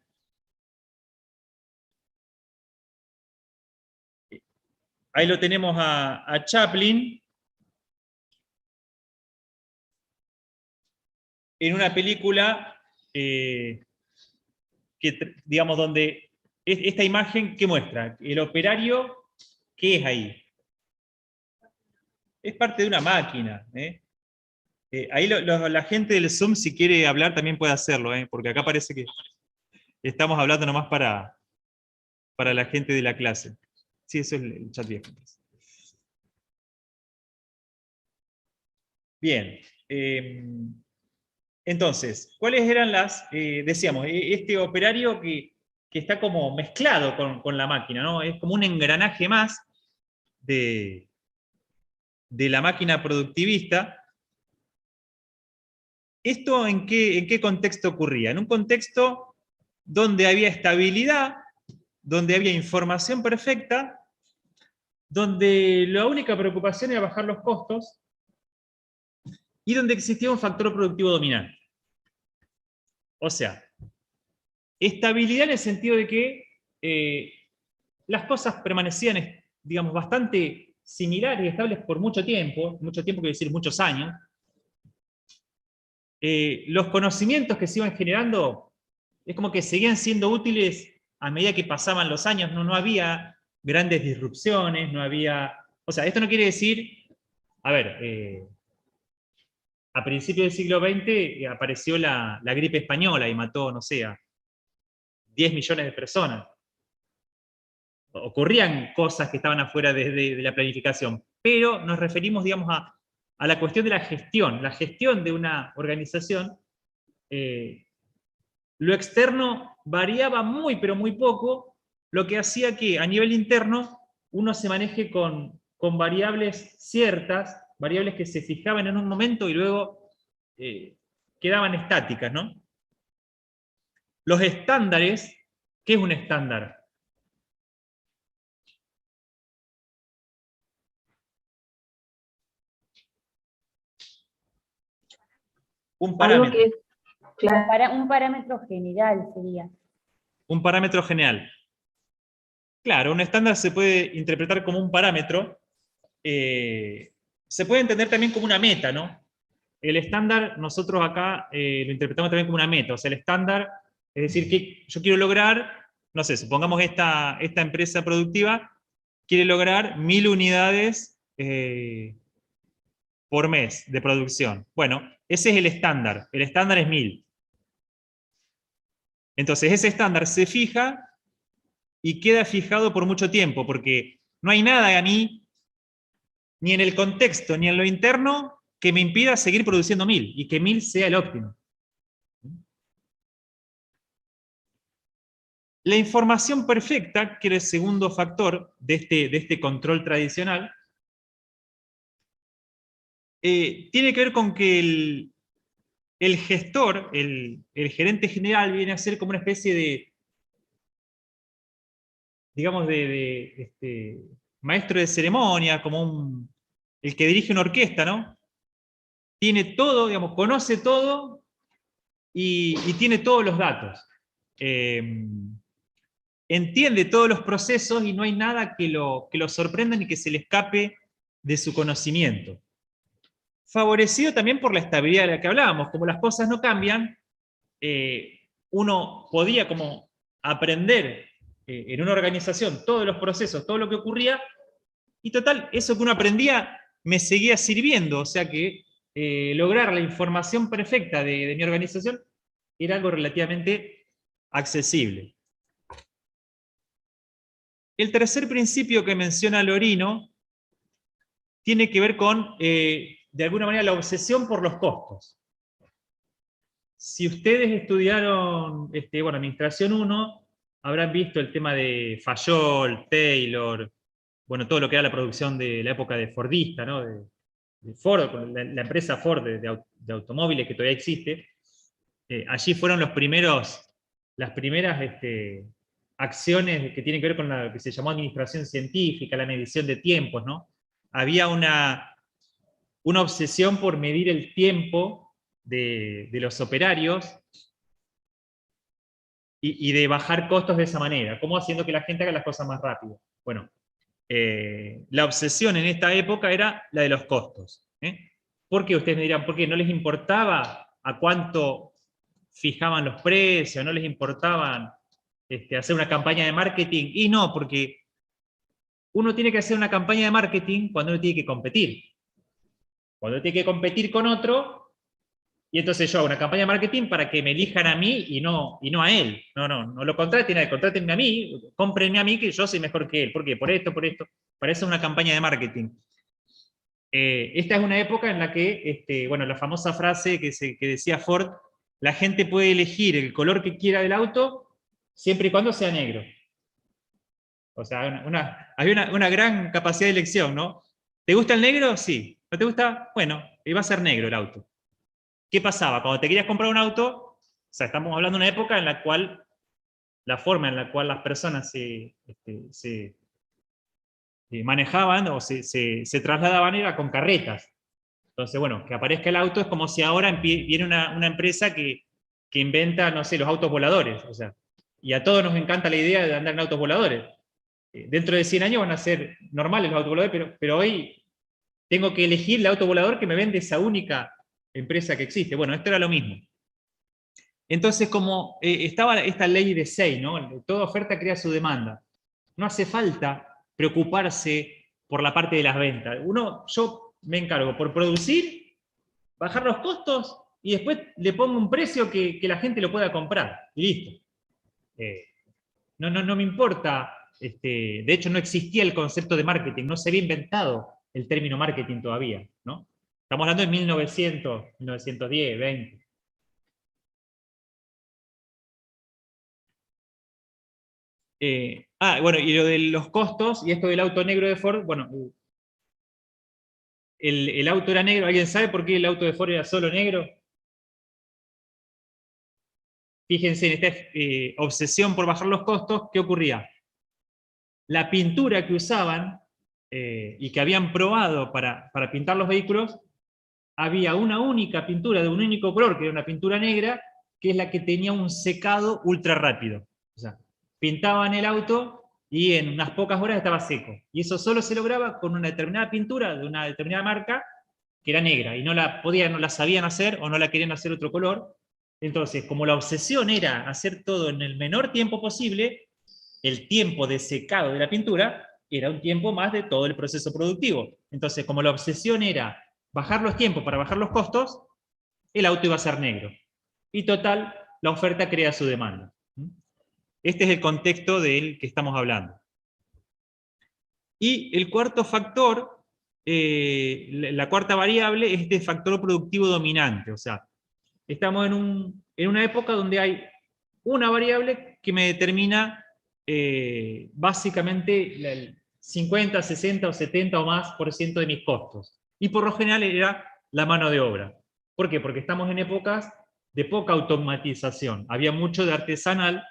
Ahí lo tenemos a Chaplin en una película que, digamos, donde esta imagen, ¿qué muestra? El operario, ¿qué es ahí? Es parte de una máquina. Ahí la gente del Zoom, si quiere hablar, también puede hacerlo, porque acá parece que estamos hablando nomás para la gente de la clase. Sí, eso es el chat viejo. Bien. Entonces, ¿cuáles eran las, decíamos, este operario que está como mezclado con la máquina, ¿no? Es como un engranaje más de la máquina productivista. ¿Esto en qué contexto ocurría? En un contexto donde había estabilidad, donde había información perfecta, donde la única preocupación era bajar los costos, y donde existía un factor productivo dominante. O sea, estabilidad en el sentido de que las cosas permanecían, digamos, bastante similares y estables por mucho tiempo quiere decir muchos años. Los conocimientos que se iban generando es como que seguían siendo útiles a medida que pasaban los años, no había grandes disrupciones, no había... O sea, esto no quiere decir... A ver, a principios del siglo XX apareció la gripe española y mató, no sé, a 10 millones de personas. Ocurrían cosas que estaban afuera de la planificación, pero nos referimos, digamos, a la cuestión de la gestión de una organización. Lo externo variaba muy, pero muy poco, lo que hacía que a nivel interno uno se maneje con variables ciertas, variables que se fijaban en un momento y luego quedaban estáticas, ¿no? Los estándares, ¿qué es un estándar? Un parámetro. Algo que es claro. Para un parámetro general sería. Un parámetro general. Claro, un estándar se puede interpretar como un parámetro. Se puede entender también como una meta, ¿no? El estándar, nosotros acá lo interpretamos también como una meta. O sea, el estándar, es decir, que yo quiero lograr, no sé, supongamos esta empresa productiva quiere lograr 1000 unidades por mes de producción. Bueno, ese es el estándar es 1000. Entonces ese estándar se fija y queda fijado por mucho tiempo, porque no hay nada a mí, ni en el contexto, ni en lo interno, que me impida seguir produciendo 1000, y que 1000 sea el óptimo. La información perfecta, que era el segundo factor de este control tradicional, tiene que ver con que el gestor, el gerente general, viene a ser como una especie de, digamos, de maestro de ceremonia, como el que dirige una orquesta, ¿no? Tiene todo, digamos, conoce todo y tiene todos los datos. Entiende todos los procesos y no hay nada que lo sorprenda ni que se le escape de su conocimiento. Favorecido también por la estabilidad de la que hablábamos. Como las cosas no cambian, uno podía como aprender en una organización todos los procesos, todo lo que ocurría, y total, eso que uno aprendía me seguía sirviendo, o sea que lograr la información perfecta de mi organización era algo relativamente accesible. el tercer principio que menciona Lorino tiene que ver con, de alguna manera, la obsesión por los costos. Si ustedes estudiaron bueno, Administración 1, habrán visto el tema de Fayol, Taylor, bueno, todo lo que era la producción de la época de Fordista, ¿no? De Ford, la empresa Ford de automóviles que todavía existe. Allí fueron las primeras acciones que tienen que ver con lo que se llamó administración científica, la medición de tiempos, ¿no? Había una obsesión por medir el tiempo de los operarios y de bajar costos de esa manera, como haciendo que la gente haga las cosas más rápido. Bueno, la obsesión en esta época era la de los costos. ¿Por qué? Ustedes me dirán, ¿por qué? ¿No les importaba a cuánto fijaban los precios? ¿No les importaba hacer una campaña de marketing? Y no, porque uno tiene que hacer una campaña de marketing cuando uno tiene que competir. Cuando tiene que competir con otro, y entonces yo hago una campaña de marketing para que me elijan a mí y no a él. No lo contraten a él, contrátenme a mí, cómprenme a mí que yo soy mejor que él. ¿Por qué? Por esto. Para eso es una campaña de marketing. Esta es una época en la que, bueno, la famosa frase que decía Ford, la gente puede elegir el color que quiera del auto siempre y cuando sea negro. O sea, había una gran capacidad de elección, ¿no? ¿Te gusta el negro? Sí. ¿No te gusta? Bueno, va a ser negro el auto. ¿Qué pasaba? Cuando te querías comprar un auto, o sea, estamos hablando de una época en la cual la forma en la cual las personas se manejaban o se trasladaban era con carretas. Entonces, bueno, que aparezca el auto es como si ahora viene una empresa que inventa, no sé, los autos voladores. O sea, y a todos nos encanta la idea de andar en autos voladores. Dentro de 100 años van a ser normales los autos voladores, pero hoy tengo que elegir el auto volador que me vende esa única empresa que existe. Bueno, esto era lo mismo. Entonces, como estaba esta ley de Say, ¿no? Toda oferta crea su demanda. No hace falta preocuparse por la parte de las ventas. Yo me encargo por producir, bajar los costos y después le pongo un precio que la gente lo pueda comprar. Y listo. No me importa. De hecho, no existía el concepto de marketing, no se había inventado el término marketing todavía, ¿no? Estamos hablando de 1900, 1910, 20. Bueno, y lo de los costos, y esto del auto negro de Ford, bueno, el auto era negro. ¿Alguien sabe por qué el auto de Ford era solo negro? Fíjense en esta obsesión por bajar los costos, ¿qué ocurría? La pintura que usaban y que habían probado para pintar los vehículos, había una única pintura de un único color, que era una pintura negra, que es la que tenía un secado ultra rápido. O sea, pintaban el auto y en unas pocas horas estaba seco. Y eso solo se lograba con una determinada pintura de una determinada marca, que era negra, y no la sabían hacer o no la querían hacer otro color. Entonces, como la obsesión era hacer todo en el menor tiempo posible, el tiempo de secado de la pintura era un tiempo más de todo el proceso productivo. Entonces, como la obsesión era bajar los tiempos para bajar los costos, el auto iba a ser negro. Y total, la oferta crea su demanda. Este es el contexto del que estamos hablando. Y el cuarto factor, la cuarta variable, es este factor productivo dominante. O sea, estamos en una época donde hay una variable que me determina básicamente el 50, 60 o 70 o más % de mis costos. Y por lo general era la mano de obra. ¿Por qué? Porque estamos en épocas de poca automatización. Había mucho de artesanal,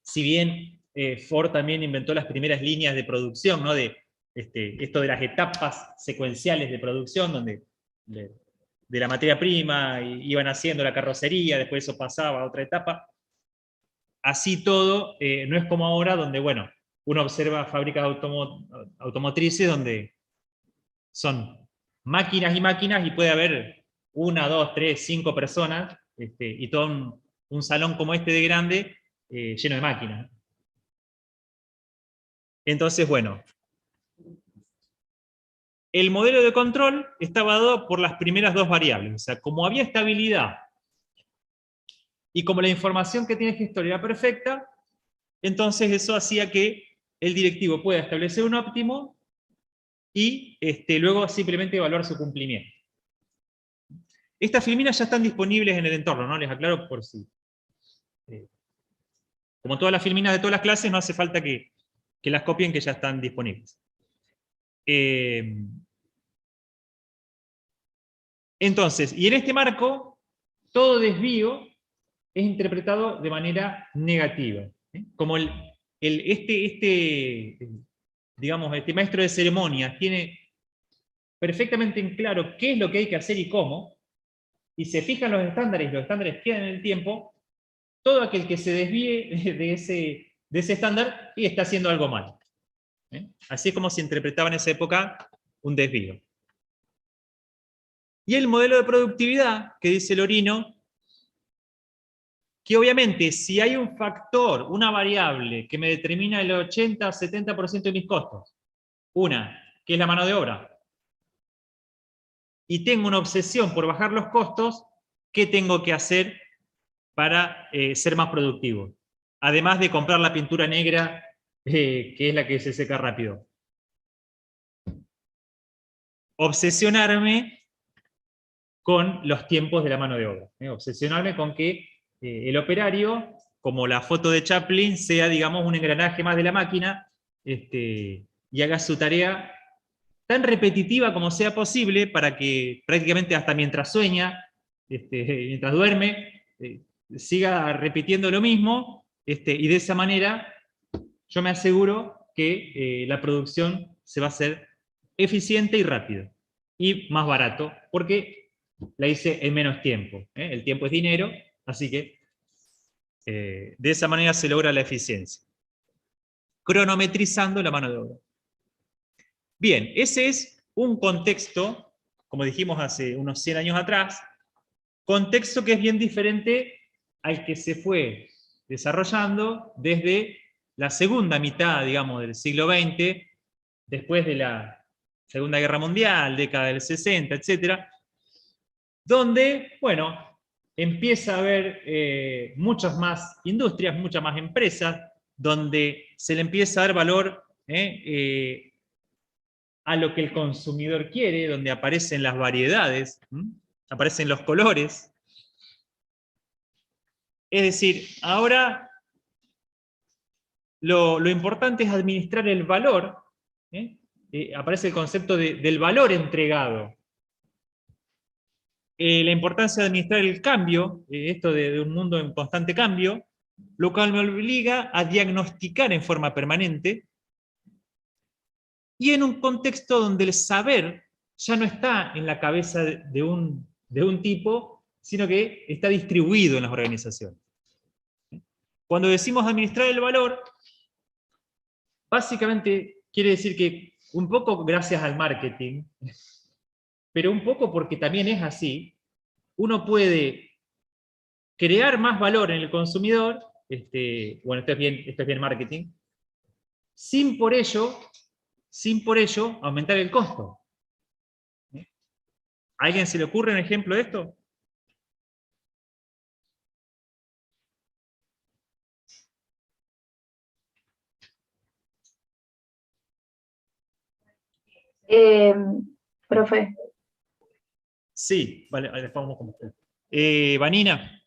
si bien Ford también inventó las primeras líneas de producción, ¿no? Esto de las etapas secuenciales de producción, donde de la materia prima iban haciendo la carrocería, después eso pasaba a otra etapa. Así todo, no es como ahora, donde, bueno, uno observa fábricas automotrices donde son máquinas y máquinas, y puede haber 1, 2, 3, 5 personas, y todo un salón como este de grande, lleno de máquinas. Entonces, bueno, el modelo de control estaba dado por las primeras dos variables. O sea, como había estabilidad y como la información que tiene el gestor era perfecta, entonces eso hacía que el directivo pueda establecer un óptimo y luego simplemente evaluar su cumplimiento. Estas filminas ya están disponibles en el entorno, ¿no? Les aclaro por si. Como todas las filminas de todas las clases, no hace falta que las copien, que ya están disponibles. Entonces, y en este marco, todo desvío es interpretado de manera negativa. Como digamos, este maestro de ceremonias tiene perfectamente en claro qué es lo que hay que hacer y cómo, y se fijan los estándares, y los estándares quedan en el tiempo, todo aquel que se desvíe de ese estándar y está haciendo algo mal. Así es como se interpretaba en esa época un desvío. Y el modelo de productividad, que dice Lorino, que obviamente si hay un factor, una variable, que me determina el 80-70% de mis costos, una, que es la mano de obra, y tengo una obsesión por bajar los costos, ¿qué tengo que hacer para ser más productivo? Además de comprar la pintura negra, que es la que se seca rápido. Obsesionarme con los tiempos de la mano de obra. Obsesionarme con que el operario, como la foto de Chaplin, sea, digamos, un engranaje más de la máquina, y haga su tarea tan repetitiva como sea posible para que prácticamente hasta mientras sueña, mientras duerme, siga repitiendo lo mismo, y de esa manera yo me aseguro que la producción se va a hacer eficiente y rápido, y más barato, porque la hice en menos tiempo. El tiempo es dinero, así que de esa manera se logra la eficiencia, cronometrizando la mano de obra. Bien, ese es un contexto, como dijimos hace unos 100 años atrás, contexto que es bien diferente al que se fue desarrollando desde la segunda mitad, digamos, del siglo XX, después de la Segunda Guerra Mundial, década del 60, etc., donde, bueno, empieza a haber muchas más industrias, muchas más empresas, donde se le empieza a dar valor a lo que el consumidor quiere, donde aparecen las variedades, aparecen los colores. Es decir, ahora lo importante es administrar el valor, aparece el concepto del valor entregado. La importancia de administrar el cambio, esto de un mundo en constante cambio, lo cual me obliga a diagnosticar en forma permanente, y en un contexto donde el saber ya no está en la cabeza de un tipo, sino que está distribuido en las organizaciones. Cuando decimos administrar el valor, básicamente quiere decir que un poco gracias al marketing, pero un poco porque también es así, uno puede crear más valor en el consumidor, bueno, esto es bien marketing, sin por ello aumentar el costo. ¿A alguien se le ocurre un ejemplo de esto? Profe, Sí, vale, después vamos con usted. Vanina.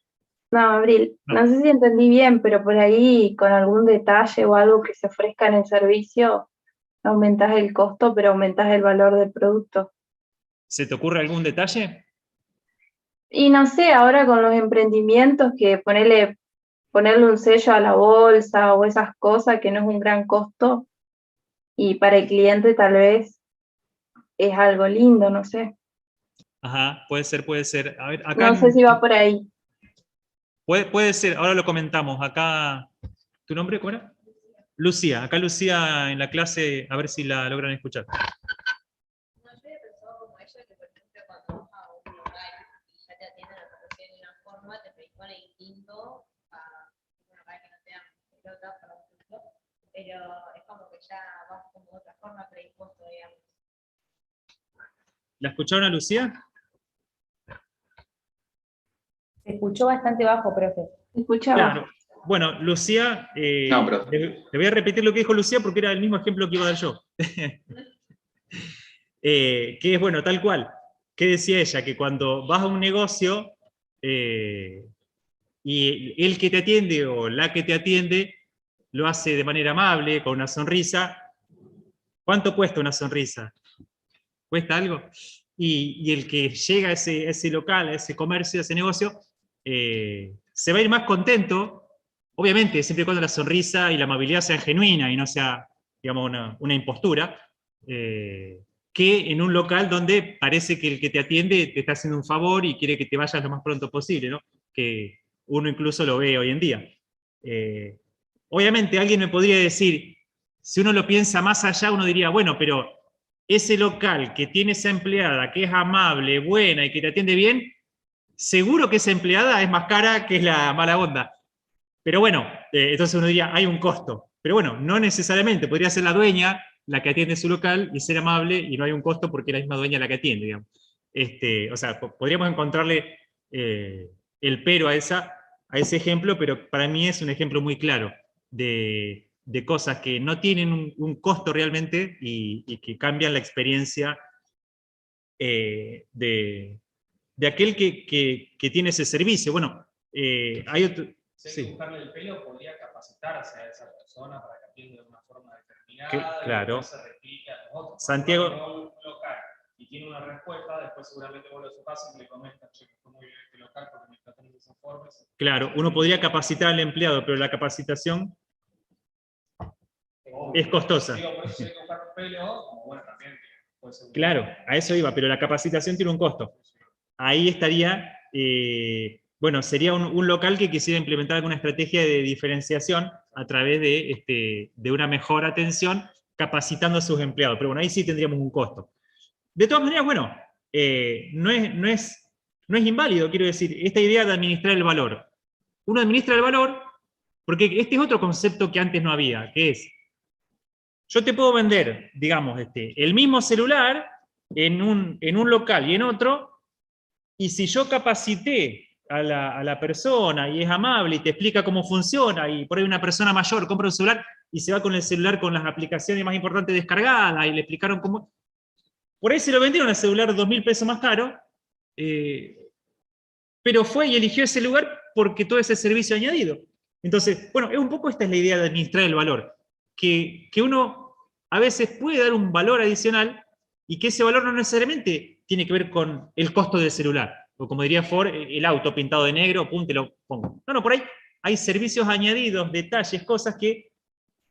no, Abril, No. no sé si entendí bien, pero por ahí con algún detalle o algo que se ofrezca en el servicio, no aumentás el costo, pero aumentás el valor del producto. ¿Se te ocurre algún detalle? Y no sé, ahora con los emprendimientos que ponerle un sello a la bolsa o esas cosas que no es un gran costo, y para el cliente tal vez es algo lindo, no sé. Ajá, puede ser, puede ser. A ver, acá No sé si va por ahí. puede ser, ahora lo comentamos. Acá, ¿tu nombre cómo era? Lucía. Acá Lucía en la clase, a ver si la logran escuchar. No, yo había pensado como ella, que por ejemplo cuando vas a un lugar y ya te atienden a conocer de una forma, te predispone distinto a un lugar que no te dan pelotas, por ejemplo, pero es como que ya vas como de otra forma predispuesto, digamos. ¿La escucharon a Lucía? Se escuchó bastante bajo, profe. ¿Se escuchaba? Claro. Bueno, Lucía, No, pero- le voy a repetir lo que dijo Lucía porque era el mismo ejemplo que iba a dar yo. Que es, bueno, tal cual. ¿Qué decía ella? Que cuando vas a un negocio y el que te atiende o la que te atiende lo hace de manera amable, con una sonrisa. ¿Cuánto cuesta una sonrisa? ¿Cuesta algo? Y el que llega a ese local, a ese comercio, a ese negocio, se va a ir más contento, obviamente, siempre y cuando la sonrisa y la amabilidad sean genuinas y no sea, digamos, una impostura, que en un local donde parece que el que te atiende te está haciendo un favor y quiere que te vayas lo más pronto posible, ¿no? Que uno incluso lo ve hoy en día. Obviamente alguien me podría decir, si uno lo piensa más allá, uno diría, bueno, pero ese local que tiene esa empleada, que es amable, buena y que te atiende bien, seguro que esa empleada es más cara que la mala onda. Pero bueno, entonces uno diría, hay un costo. Pero bueno, no necesariamente, podría ser la dueña la que atiende su local y ser amable y no hay un costo porque es la misma dueña la que atiende, digamos. O sea, podríamos encontrarle el pero a ese ejemplo, pero para mí es un ejemplo muy claro de cosas que no tienen un costo realmente y que cambian la experiencia de aquel que tiene ese servicio. Bueno, hay otro... Si hay Sí. que buscarle el pelo, podría capacitarse a esa persona para que atienda de una forma determinada. Claro. Y después se replique a los otros. Santiago- Cuando va a un local y tiene una respuesta, después seguramente vuelve a su casa y le comenta, che, fue muy bien este local porque me tratan de esa forma. Claro, uno podría capacitar al empleado, pero la capacitación es costosa. Digo, por eso si hay que buscar un pelo, como bueno, también puede ser un... Claro, a eso iba, pero la capacitación tiene un costo. Ahí estaría, bueno, sería un local que quisiera implementar alguna estrategia de diferenciación a través de una mejor atención, capacitando a sus empleados. Pero bueno, ahí sí tendríamos un costo. De todas maneras, bueno, no es inválido, quiero decir, esta idea de administrar el valor. Uno administra el valor porque este es otro concepto que antes no había, que es, yo te puedo vender, digamos, el mismo celular en un local y en otro, y si yo capacité a la persona y es amable y te explica cómo funciona, y por ahí una persona mayor compra un celular y se va con el celular con las aplicaciones más importantes descargadas y le explicaron cómo... Por ahí se lo vendieron el celular 2.000 pesos más caro, pero fue y eligió ese lugar porque todo ese servicio añadido. Entonces, bueno, es un poco esta es la idea de administrar el valor, que uno a veces puede dar un valor adicional y que ese valor no necesariamente tiene que ver con el costo del celular, o como diría Ford, el auto pintado de negro, pum, te lo pongo. No, por ahí hay servicios añadidos, detalles, cosas que,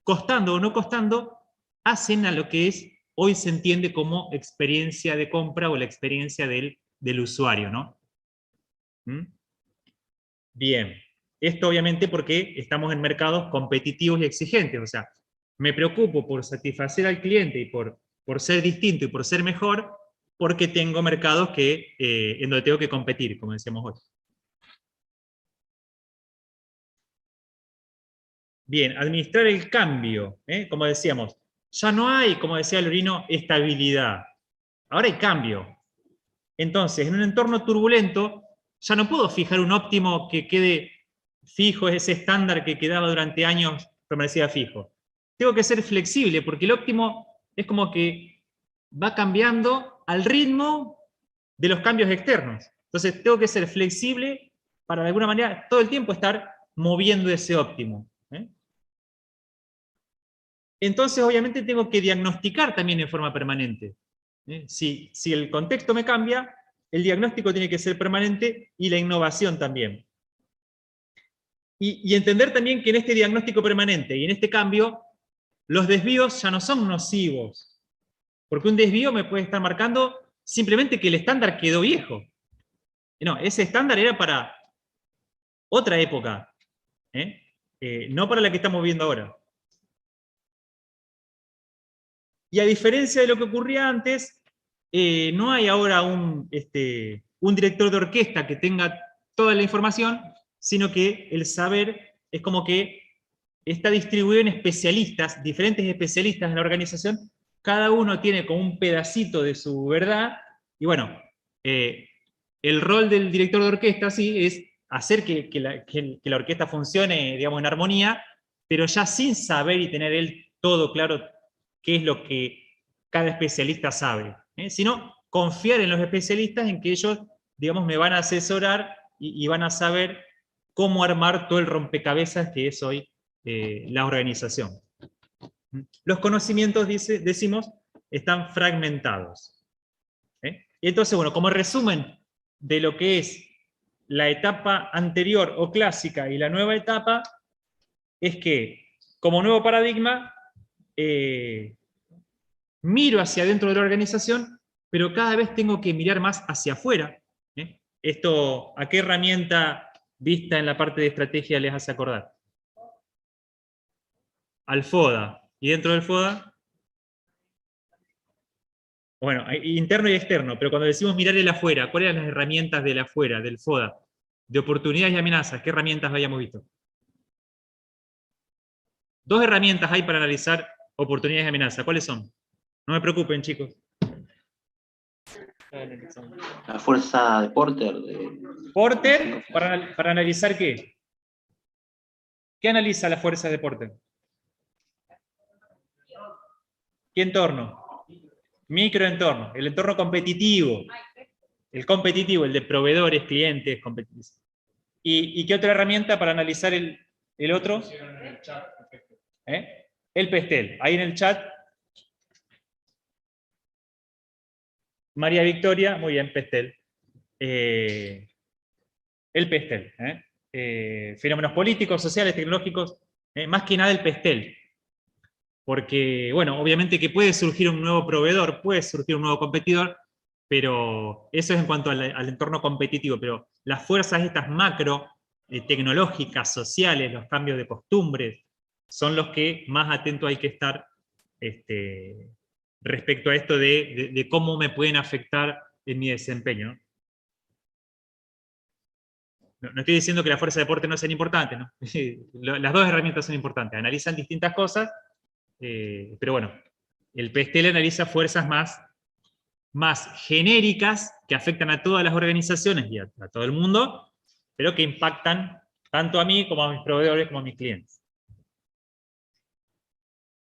costando o no costando, hacen a lo que hoy se entiende como experiencia de compra o la experiencia del usuario, ¿no? ¿Mm? Bien, esto obviamente porque estamos en mercados competitivos y exigentes, o sea, me preocupo por satisfacer al cliente y por ser distinto y por ser mejor, porque tengo mercados en donde tengo que competir, como decíamos hoy. Bien, administrar el cambio, como decíamos, ya no hay, como decía Lorino, estabilidad. Ahora hay cambio. Entonces, en un entorno turbulento, ya no puedo fijar un óptimo que quede fijo, ese estándar que quedaba durante años permanecía fijo. Tengo que ser flexible, porque el óptimo es como que va cambiando al ritmo de los cambios externos. Entonces, tengo que ser flexible para de alguna manera todo el tiempo estar moviendo ese óptimo. Entonces, obviamente, tengo que diagnosticar también en forma permanente. Si el contexto me cambia, el diagnóstico tiene que ser permanente y la innovación también. Y entender también que en este diagnóstico permanente y en este cambio, los desvíos ya no son nocivos. Porque un desvío me puede estar marcando simplemente que el estándar quedó viejo. No, ese estándar era para otra época, no para la que estamos viendo ahora. Y a diferencia de lo que ocurría antes, no hay ahora un director de orquesta que tenga toda la información, sino que el saber es como que está distribuido en especialistas, diferentes especialistas en la organización, cada uno tiene como un pedacito de su verdad, y bueno, el rol del director de orquesta sí, es hacer que la orquesta funcione, digamos, en armonía, pero ya sin saber y tener él todo claro qué es lo que cada especialista sabe, sino confiar en los especialistas en que ellos, digamos, me van a asesorar y van a saber cómo armar todo el rompecabezas que es hoy la organización. Los conocimientos, decimos, están fragmentados. Y entonces, bueno, como resumen de lo que es la etapa anterior o clásica y la nueva etapa, es que, como nuevo paradigma, miro hacia adentro de la organización, pero cada vez tengo que mirar más hacia afuera. Esto, ¿a qué herramienta vista en la parte de estrategia les hace acordar? Al FODA. ¿Y dentro del FODA? Bueno, interno y externo, pero cuando decimos mirar el afuera, ¿cuáles eran las herramientas del afuera, del FODA? De oportunidades y amenazas, ¿qué herramientas habíamos visto? Dos herramientas hay para analizar oportunidades y amenazas. ¿Cuáles son? No me preocupen, chicos. La fuerza de Porter. Porter, ¿para analizar qué? ¿Qué analiza la fuerza de Porter? ¿Qué entorno? Microentorno, el entorno competitivo. El competitivo, el de proveedores, clientes, competidores. ¿Y qué otra herramienta para analizar el otro? El PESTEL. Ahí en el chat. María Victoria, muy bien, PESTEL. El PESTEL. Fenómenos políticos, sociales, tecnológicos, más que nada el PESTEL. Porque, bueno, obviamente que puede surgir un nuevo proveedor, puede surgir un nuevo competidor, pero eso es en cuanto al entorno competitivo, pero las fuerzas estas macro, tecnológicas, sociales, los cambios de costumbres, son los que más atento hay que estar respecto a esto de cómo me pueden afectar en mi desempeño. No estoy diciendo que la fuerza de Porter no sean importantes, ¿no? Las dos herramientas son importantes, analizan distintas cosas, pero bueno, el PESTEL analiza fuerzas más genéricas que afectan a todas las organizaciones y a todo el mundo, pero que impactan tanto a mí como a mis proveedores como a mis clientes.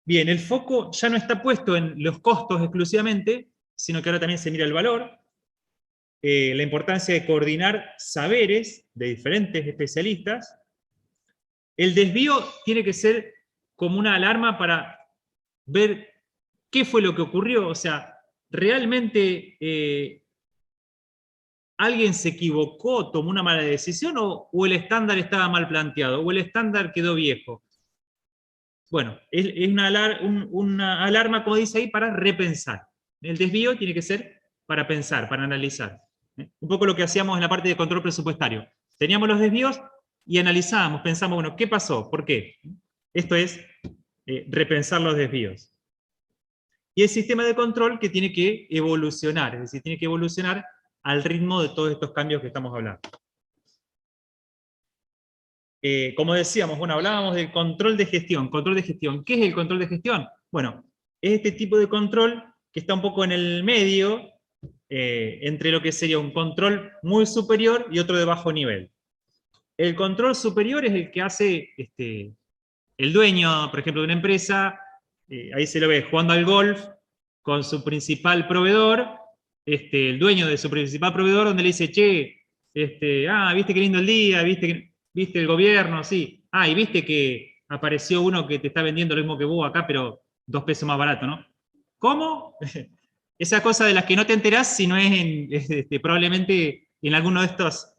Bien, el foco ya no está puesto en los costos exclusivamente, sino que ahora también se mira el valor, la importancia de coordinar saberes de diferentes especialistas. El desvío tiene que ser como una alarma para ver qué fue lo que ocurrió, o sea, ¿realmente alguien se equivocó, tomó una mala decisión o el estándar estaba mal planteado, o el estándar quedó viejo? Bueno, es una alarma, como dice ahí, para repensar. El desvío tiene que ser para pensar, para analizar. Un poco lo que hacíamos en la parte de control presupuestario. Teníamos los desvíos y analizábamos, pensamos, bueno, ¿qué pasó? ¿Por qué? Esto es repensar los desvíos. Y el sistema de control que tiene que evolucionar, es decir, tiene que evolucionar al ritmo de todos estos cambios que estamos hablando. Como decíamos, bueno, hablábamos del control de gestión. Control de gestión. ¿Qué es el control de gestión? Bueno, es este tipo de control que está un poco en el medio, entre lo que sería un control muy superior y otro de bajo nivel. El control superior es el que hace el dueño, por ejemplo, de una empresa, ahí se lo ve jugando al golf con su principal proveedor, el dueño de su principal proveedor, donde le dice, che, viste qué lindo el día, viste el gobierno, sí. Y viste que apareció uno que te está vendiendo lo mismo que vos acá, pero 2 pesos más barato, ¿no? ¿Cómo? Esa cosa de las que no te enterás si no es probablemente en alguno de estas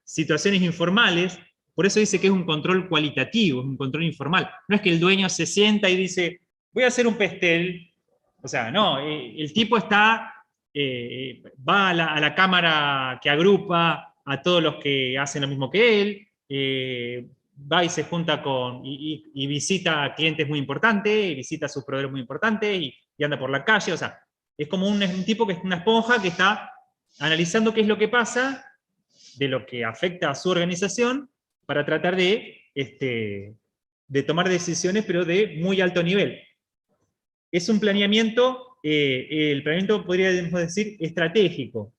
situaciones informales. Por eso dice que es un control cualitativo, es un control informal. No es que el dueño se sienta y dice, voy a hacer un PESTEL. O sea, no, el tipo va a la cámara que agrupa a todos los que hacen lo mismo que él, va y se junta y visita a clientes muy importantes, y visita a sus proveedores muy importantes, y anda por la calle. O sea, es como un tipo que es una esponja que está analizando qué es lo que pasa, de lo que afecta a su organización, para tratar de tomar decisiones, pero de muy alto nivel. Es un planeamiento, el planeamiento podríamos decir estratégico.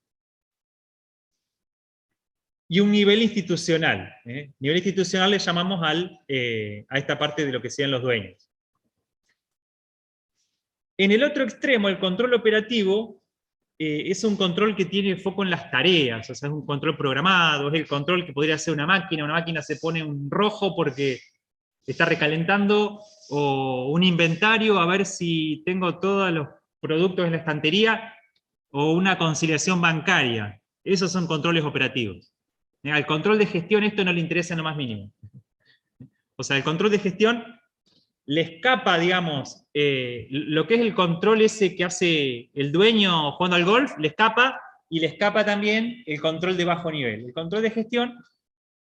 y un nivel institucional. Nivel institucional le llamamos a esta parte de lo que sean los dueños. En el otro extremo, el control operativo, es un control que tiene foco en las tareas, o sea, es un control programado, es el control que podría hacer una máquina se pone un rojo porque está recalentando, o un inventario a ver si tengo todos los productos en la estantería, o una conciliación bancaria. Esos son controles operativos. Al control de gestión esto no le interesa en lo más mínimo. O sea, el control de gestión le escapa, digamos, lo que es el control ese que hace el dueño jugando al golf, le escapa, y le escapa también el control de bajo nivel. El control de gestión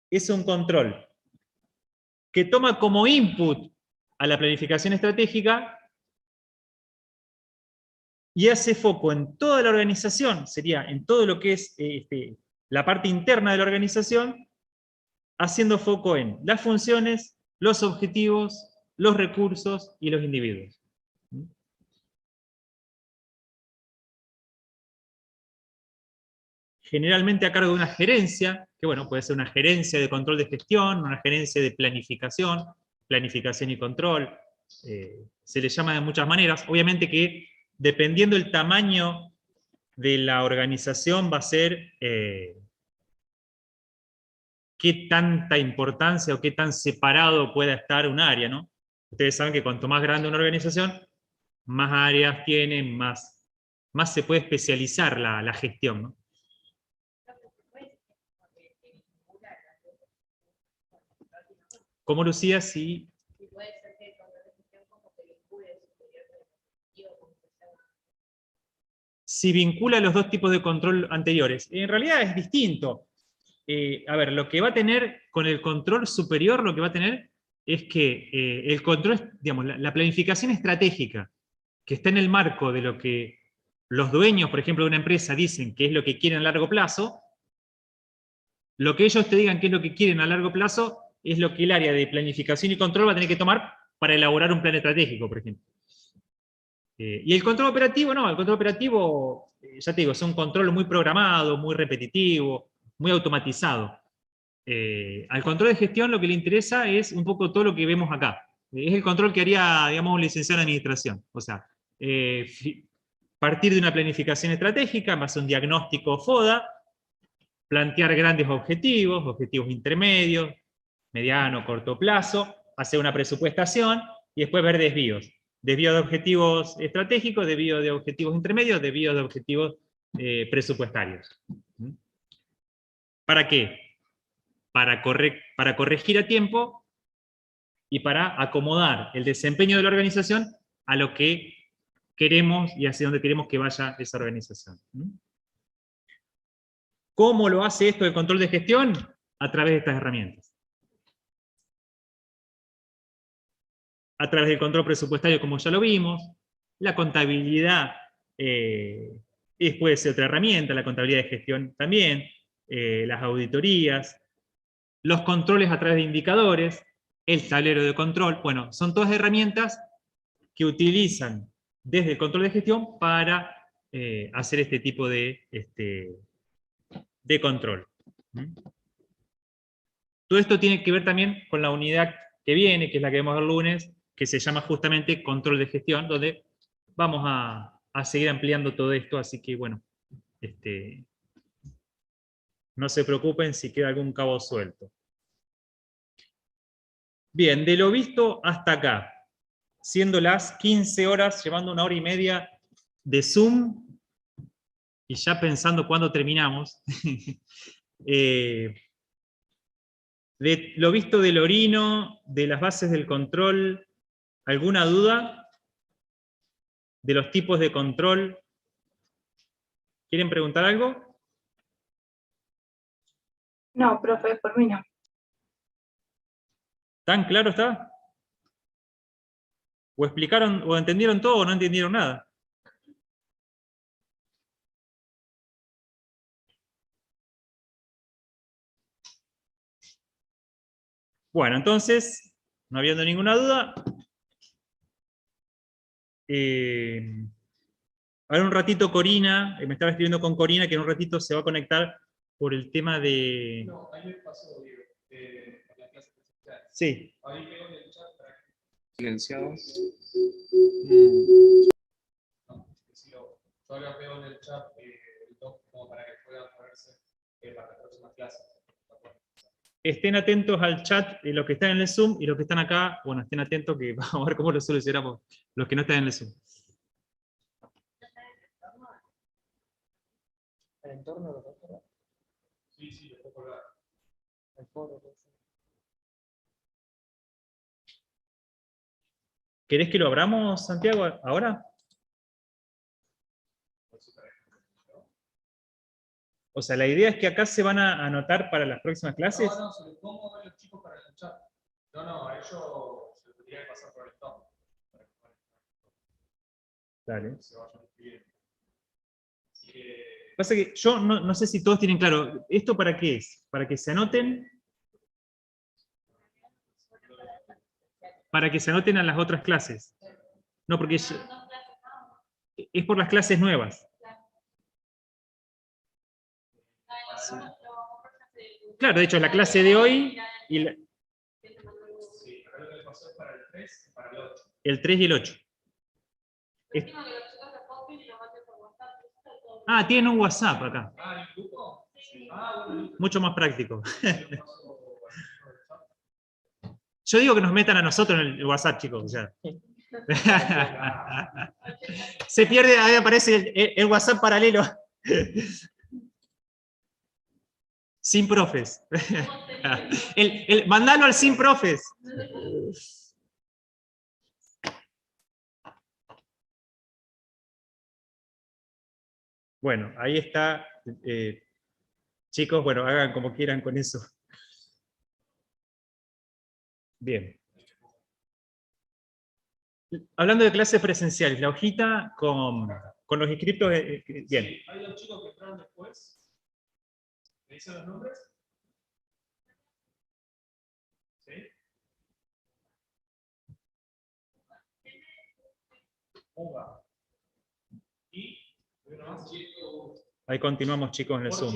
es un control que toma como input a la planificación estratégica y hace foco en toda la organización, sería en todo lo que es la parte interna de la organización, haciendo foco en las funciones, los objetivos, los recursos y los individuos. Generalmente a cargo de una gerencia, que bueno, puede ser una gerencia de control de gestión, una gerencia de planificación y control, se le llama de muchas maneras. Obviamente que dependiendo del tamaño de la organización va a ser qué tanta importancia o qué tan separado pueda estar un área, ¿no? Ustedes saben que cuanto más grande una organización, más áreas tiene, más se puede especializar la gestión, ¿no? ¿Cómo, Lucía? Sí. Puede ser que el control de gestión como que vincule superior del objetivo, como que sea una- Si vincula los dos tipos de control anteriores. En realidad es distinto. A ver, lo que va a tener con el control superior, lo que va a tener es que el control, digamos, la planificación estratégica, que está en el marco de lo que los dueños, por ejemplo, de una empresa dicen que es lo que quieren a largo plazo, lo que ellos te digan que es lo que quieren a largo plazo, es lo que el área de planificación y control va a tener que tomar para elaborar un plan estratégico, por ejemplo. Y el control operativo, no, el control operativo, ya te digo, es un control muy programado, muy repetitivo, muy automatizado. Al control de gestión lo que le interesa es un poco todo lo que vemos acá. Es el control que haría, digamos, un licenciado en administración. O sea, partir de una planificación estratégica, más un diagnóstico FODA, plantear grandes objetivos, objetivos intermedios, mediano, corto plazo, hacer una presupuestación y después ver desvíos. Desvío de objetivos estratégicos, desvío de objetivos intermedios, desvío de objetivos presupuestarios. ¿Para qué? Para corregir a tiempo y para acomodar el desempeño de la organización a lo que queremos y hacia dónde queremos que vaya esa organización. ¿Cómo lo hace esto el control de gestión? A través de estas herramientas. A través del control presupuestario, como ya lo vimos, la contabilidad puede ser otra herramienta, la contabilidad de gestión también, las auditorías, los controles a través de indicadores, el tablero de control, bueno, son todas herramientas que utilizan desde el control de gestión para hacer este tipo de control. Todo esto tiene que ver también con la unidad que viene, que es la que vemos el lunes, que se llama justamente control de gestión, donde vamos a seguir ampliando todo esto, así que bueno, no se preocupen si queda algún cabo suelto. Bien, de lo visto hasta acá, siendo las 15 horas, llevando 1 hora y media de Zoom, y ya pensando cuándo terminamos, de lo visto del Orino, de las bases del control, ¿alguna duda? ¿De los tipos de control? ¿Quieren preguntar algo? No, profe, por mí no. ¿Tan claro está? ¿O explicaron, o entendieron todo o no entendieron nada? Bueno, entonces, no habiendo ninguna duda, ahora un ratito Corina, me estaba escribiendo con Corina, que en un ratito se va a conectar por el tema de... No, ahí me pasó, Diego, en la clase presencial. Sí. Ahí veo en el chat para que Silenciados. yo ahora veo en el chat el doc como para que puedan ponerse para la próxima clase. Estén atentos al chat, los que están en el Zoom y los que están acá, bueno, estén atentos que vamos a ver cómo lo solucionamos los que no están en el Zoom. ¿El entorno lo controla? Sí, sí, lo puedo colgar. El foro, todo eso. ¿Querés que lo abramos, Santiago, ahora? O sea, la idea es que acá se van a anotar para las próximas clases. No, se lo pongo a los chicos para el chat. No, a ellos se les tendría que pasar por el top. Dale. Se vayan escribiendo. Así que... Pasa que yo no sé si todos tienen claro, ¿esto para qué es? ¿Para que se anoten? Para que se anoten a las otras clases. No, porque es por las clases nuevas. Claro, de hecho, la clase de hoy y la, Sí, acá lo que pasó es para el 3 y para el 8. el 3 y el 8. Ah, tienen un WhatsApp acá. Ah, ¿el grupo? Sí. Ah, bueno, listo. Mucho más práctico. Yo lo paso al chat. Yo digo que nos metan a nosotros en el WhatsApp, chicos. O sea. Se pierde, ahí aparece el WhatsApp paralelo. Sin profes. Mandalo al sin profes. Bueno, ahí está. Chicos, bueno, hagan como quieran con eso. Bien. Hablando de clases presenciales, la hojita con los inscriptos. Bien. Sí, hay dos chicos que entraron después. ¿Me dicen los nombres? ¿Sí? Uga. Y uno más. Ahí continuamos, chicos, en el Zoom.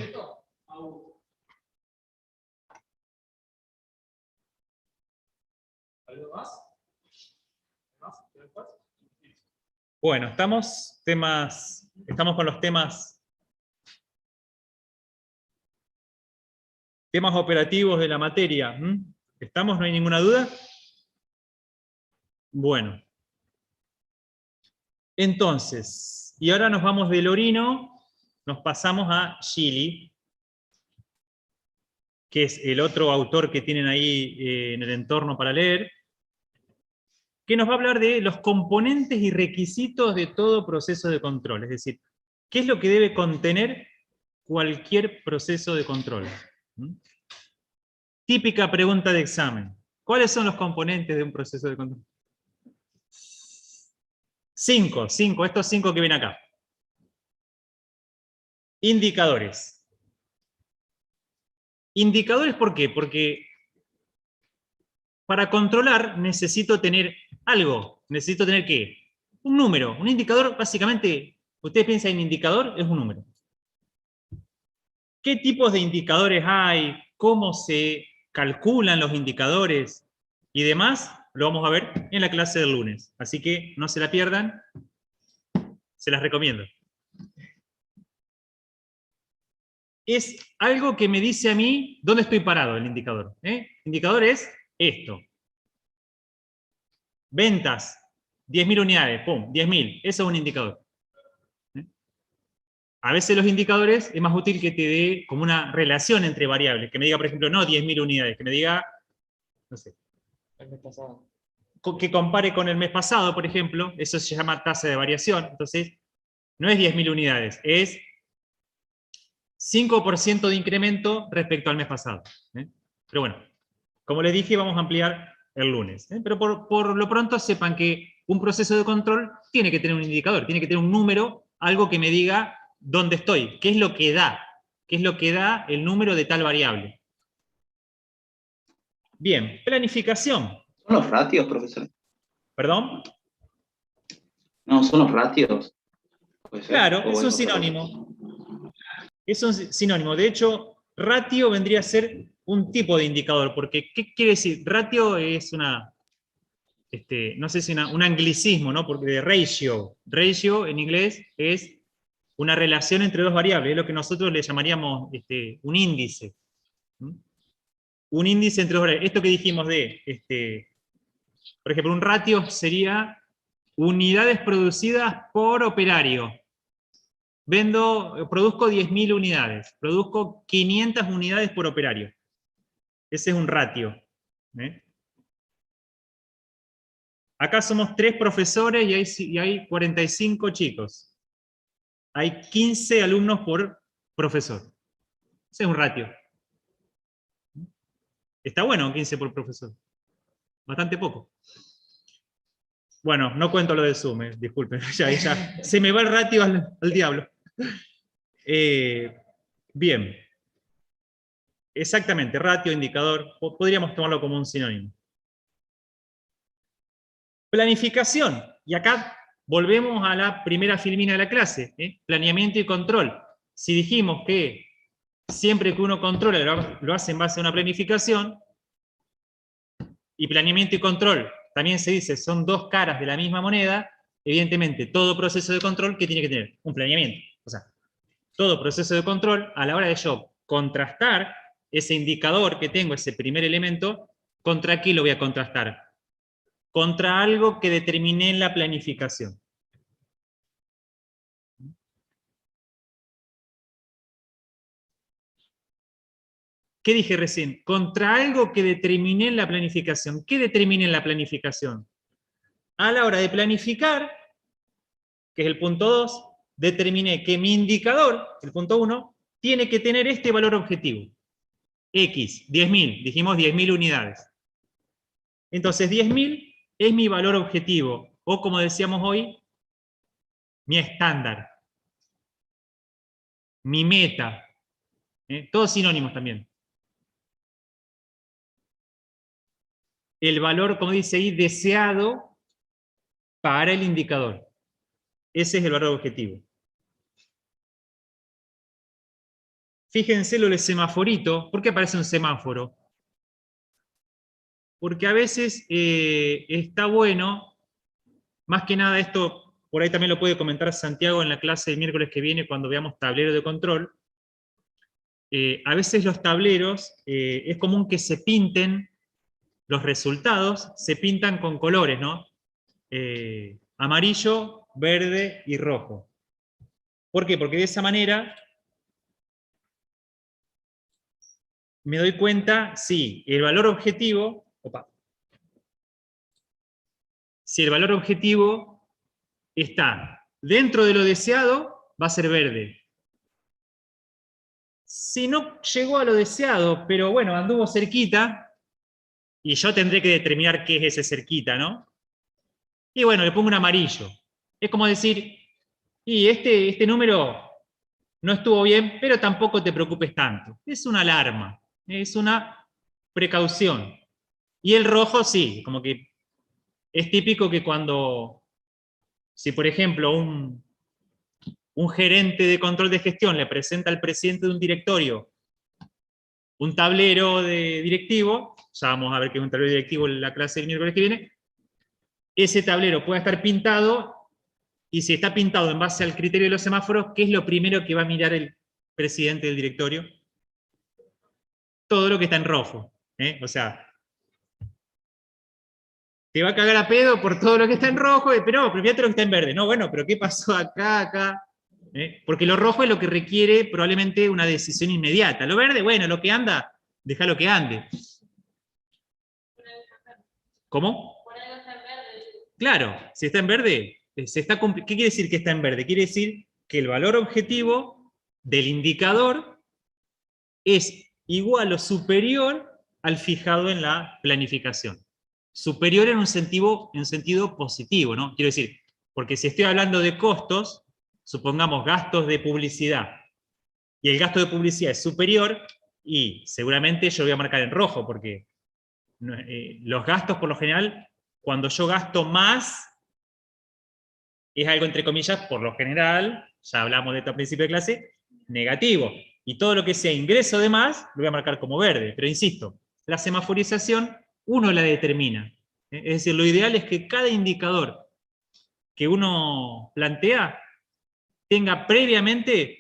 ¿Algo más? ¿Más? Bueno, estamos con los temas operativos de la materia. ¿Estamos? ¿No hay ninguna duda? Bueno. Entonces, y ahora nos vamos de Lorino, nos pasamos a Gili, que es el otro autor que tienen ahí en el entorno para leer, que nos va a hablar de los componentes y requisitos de todo proceso de control. Es decir, ¿qué es lo que debe contener cualquier proceso de control? Típica pregunta de examen. ¿Cuáles son los componentes de un proceso de control? 5, estos 5 que ven acá. Indicadores. ¿Indicadores por qué? Porque para controlar necesito tener algo. ¿Necesito tener qué? Un número. Un indicador, básicamente, ustedes piensan en indicador, es un número. ¿Qué tipos de indicadores hay? ¿Cómo se calculan los indicadores? Y demás, lo vamos a ver en la clase del lunes. Así que no se la pierdan. Se las recomiendo. Es algo que me dice a mí dónde estoy parado el indicador. El indicador es esto. Ventas, 10.000 unidades, pum, 10.000. Eso es un indicador. A veces los indicadores es más útil que te dé como una relación entre variables. Que me diga, por ejemplo, no 10.000 unidades. Que me diga, no sé. El mes pasado. Que compare con el mes pasado, por ejemplo. Eso se llama tasa de variación. Entonces, no es 10.000 unidades. Es 5% de incremento respecto al mes pasado. Pero bueno, como les dije, vamos a ampliar el lunes. Pero por lo pronto sepan que un proceso de control tiene que tener un indicador, tiene que tener un número, algo que me diga dónde estoy, qué es lo que da el número de tal variable. Bien, planificación. ¿Son los ratios, profesor? ¿Perdón? No, son los ratios. ¿Puede ser? Claro, ¿O es un otra cosa? sinónimo. Es un sinónimo. De hecho, ratio vendría a ser un tipo de indicador, porque ¿qué quiere decir? Ratio es una, no sé si un anglicismo, ¿no? Porque de ratio. Ratio en inglés es una relación entre dos variables, es lo que nosotros le llamaríamos un índice. ¿Mm? Un índice entre dos variables. Esto que dijimos de, por ejemplo, un ratio sería unidades producidas por operario. Produzco 10.000 unidades, produzco 500 unidades por operario. Ese es un ratio. ¿Eh? Acá somos 3 profesores y hay 45 chicos. Hay 15 alumnos por profesor. Ese es un ratio. Está bueno 15 por profesor. Bastante poco. Bueno, no cuento lo de Zoom, disculpen. Ya, se me va el ratio al diablo. Bien. Exactamente, ratio, indicador, podríamos tomarlo como un sinónimo. Planificación. Y acá volvemos a la primera filmina de la clase. Planeamiento y control. Si dijimos que siempre que uno controla lo hace en base a una planificación, y planeamiento y control también se dice son dos caras de la misma moneda, evidentemente todo proceso de control que tiene que tener un planeamiento. O sea, todo proceso de control, a la hora de yo contrastar ese indicador que tengo, ese primer elemento, ¿contra qué lo voy a contrastar? Contra algo que determiné en la planificación. ¿Qué dije recién? Contra algo que determiné en la planificación. ¿Qué determiné en la planificación? A la hora de planificar, que es el punto 2, determiné que mi indicador, el punto 1, tiene que tener este valor objetivo. X, 10.000, dijimos 10.000 unidades. Entonces 10.000 es mi valor objetivo, o como decíamos hoy, mi estándar, mi meta. Todos sinónimos también. El valor, como dice ahí, deseado para el indicador. Ese es el valor objetivo. Fíjense lo del semaforito. ¿Por qué aparece un semáforo? Porque a veces está bueno, más que nada esto, por ahí también lo puede comentar Santiago en la clase del miércoles que viene cuando veamos tablero de control. A veces los tableros es común que se pinten, los resultados se pintan con colores, ¿no? Amarillo, verde y rojo. ¿Por qué? Porque de esa manera me doy cuenta si el valor objetivo, si el valor objetivo está dentro de lo deseado, va a ser verde. Si no llegó a lo deseado, pero bueno, anduvo cerquita, y yo tendré que determinar qué es ese cerquita, ¿no? Y bueno, le pongo un amarillo. Es como decir, y este número no estuvo bien, pero tampoco te preocupes tanto. Es una alarma, es una precaución. Y el rojo sí, como que es típico que cuando, si por ejemplo un gerente de control de gestión le presenta al presidente de un directorio un tablero de directivo, ya vamos a ver qué es un tablero directivo en la clase del miércoles que viene, ese tablero puede estar pintado, y si está pintado en base al criterio de los semáforos, ¿qué es lo primero que va a mirar el presidente del directorio? Todo lo que está en rojo. O sea, te va a cagar a pedo por todo lo que está en rojo, pero fíjate lo que está en verde. No, bueno, pero ¿qué pasó acá? Porque lo rojo es lo que requiere probablemente una decisión inmediata. Lo verde, bueno, lo que anda, déjalo que ande. ¿Cómo? Claro, si está en verde, ¿qué quiere decir que está en verde? Quiere decir que el valor objetivo del indicador es igual o superior al fijado en la planificación. Superior en un sentido positivo, ¿no? Quiero decir, porque si estoy hablando de costos, supongamos gastos de publicidad, y el gasto de publicidad es superior, y seguramente yo lo voy a marcar en rojo, porque los gastos por lo general, cuando yo gasto más, es algo entre comillas, por lo general, ya hablamos de esto al principio de clase, negativo. Y todo lo que sea ingreso de más, lo voy a marcar como verde. Pero insisto, la semaforización uno la determina. Es decir, lo ideal es que cada indicador que uno plantea tenga previamente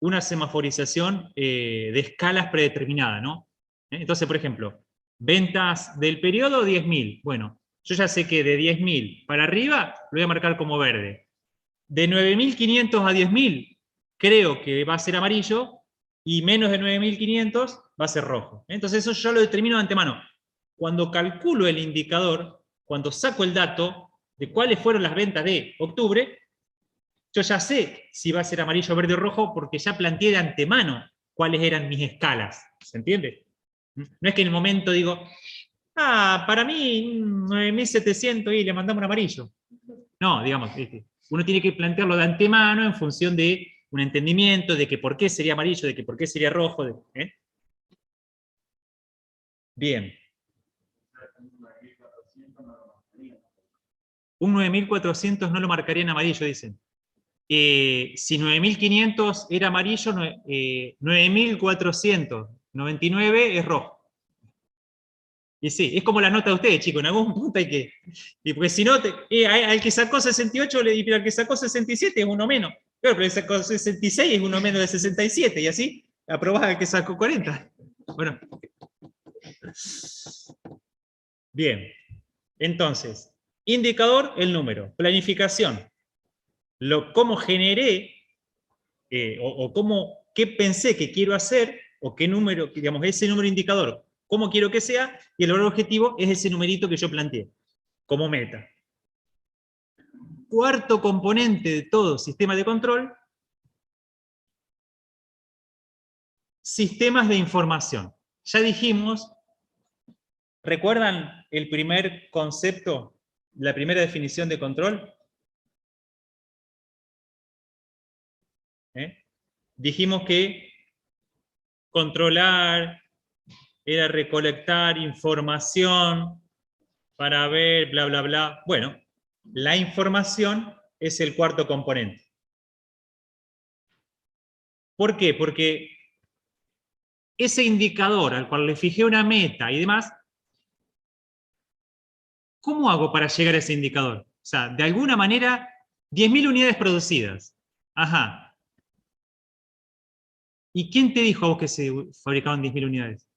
una semaforización de escalas predeterminada, ¿no? Entonces, por ejemplo, ventas del periodo 10.000. Bueno, yo ya sé que de 10.000 para arriba lo voy a marcar como verde. De 9.500 a 10.000 creo que va a ser amarillo, y menos de 9.500 va a ser rojo. Entonces eso yo lo determino de antemano. Cuando calculo el indicador, cuando saco el dato de cuáles fueron las ventas de octubre, yo ya sé si va a ser amarillo, verde o rojo, porque ya planteé de antemano cuáles eran mis escalas. ¿Se entiende? No es que en el momento digo, para mí 9.700 y le mandamos un amarillo. No, digamos, uno tiene que plantearlo de antemano en función de un entendimiento de que por qué sería amarillo, de que por qué sería rojo. Bien. Un 9.400 no lo marcaría en amarillo, dicen. Si 9.500 era amarillo, 9.499 es rojo. Y sí, es como la nota de ustedes, chicos, en algún punto hay que... porque si no, al que sacó 68, pero al que sacó 67 es uno menos. Claro, pero el que sacó 66 es uno menos de 67, y así aprobás al que sacó 40. Bueno. Bien. Entonces, indicador, el número. Planificación. Cómo generé, qué pensé que quiero hacer, o qué número, digamos, ese número indicador, cómo quiero que sea, y el valor objetivo es ese numerito que yo planteé, como meta. Cuarto componente de todo sistema de control, sistemas de información. Ya dijimos, ¿recuerdan el primer concepto, la primera definición de control? Dijimos que controlar era recolectar información para ver, bla, bla, bla. Bueno, la información es el cuarto componente. ¿Por qué? Porque ese indicador al cual le fijé una meta y demás, ¿cómo hago para llegar a ese indicador? O sea, de alguna manera, 10.000 unidades producidas. Ajá. ¿Y quién te dijo a vos que se fabricaban 10.000 unidades?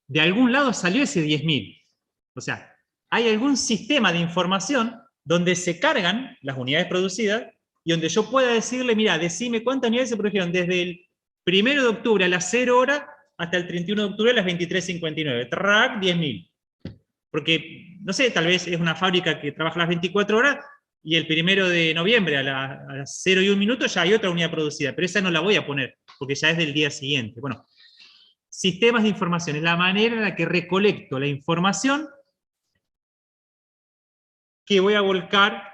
De algún lado salió ese 10.000. O sea, hay algún sistema de información donde se cargan las unidades producidas y donde yo pueda decirle, mira, decime cuántas unidades se produjeron desde el 1 de octubre a las 0 horas hasta el 31 de octubre a las 23:59. Track 10.000. Porque, no sé, tal vez es una fábrica que trabaja las 24 horas y el 1 de noviembre a las 0 y 1 minuto ya hay otra unidad producida, pero esa no la voy a poner porque ya es del día siguiente. Bueno, sistemas de información es la manera en la que recolecto la información que voy a volcar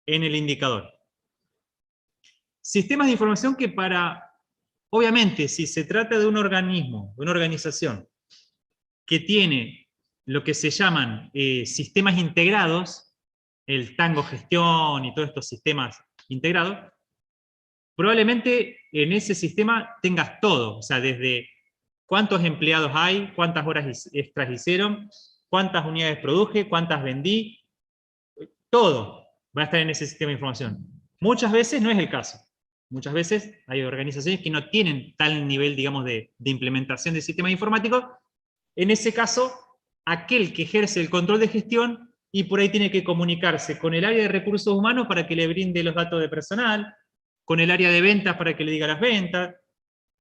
en el indicador. Sistemas de información que obviamente, si se trata de un organismo, de una organización, que tiene lo que se llaman sistemas integrados, el Tango Gestión y todos estos sistemas integrados, probablemente en ese sistema tengas todo, o sea, desde cuántos empleados hay, cuántas horas extras hicieron, cuántas unidades produje, cuántas vendí, todo va a estar en ese sistema de información. Muchas veces no es el caso. Muchas veces hay organizaciones que no tienen tal nivel, digamos, de implementación de sistemas informáticos. En ese caso, aquel que ejerce el control de gestión y por ahí tiene que comunicarse con el área de recursos humanos para que le brinde los datos de personal, con el área de ventas para que le diga las ventas,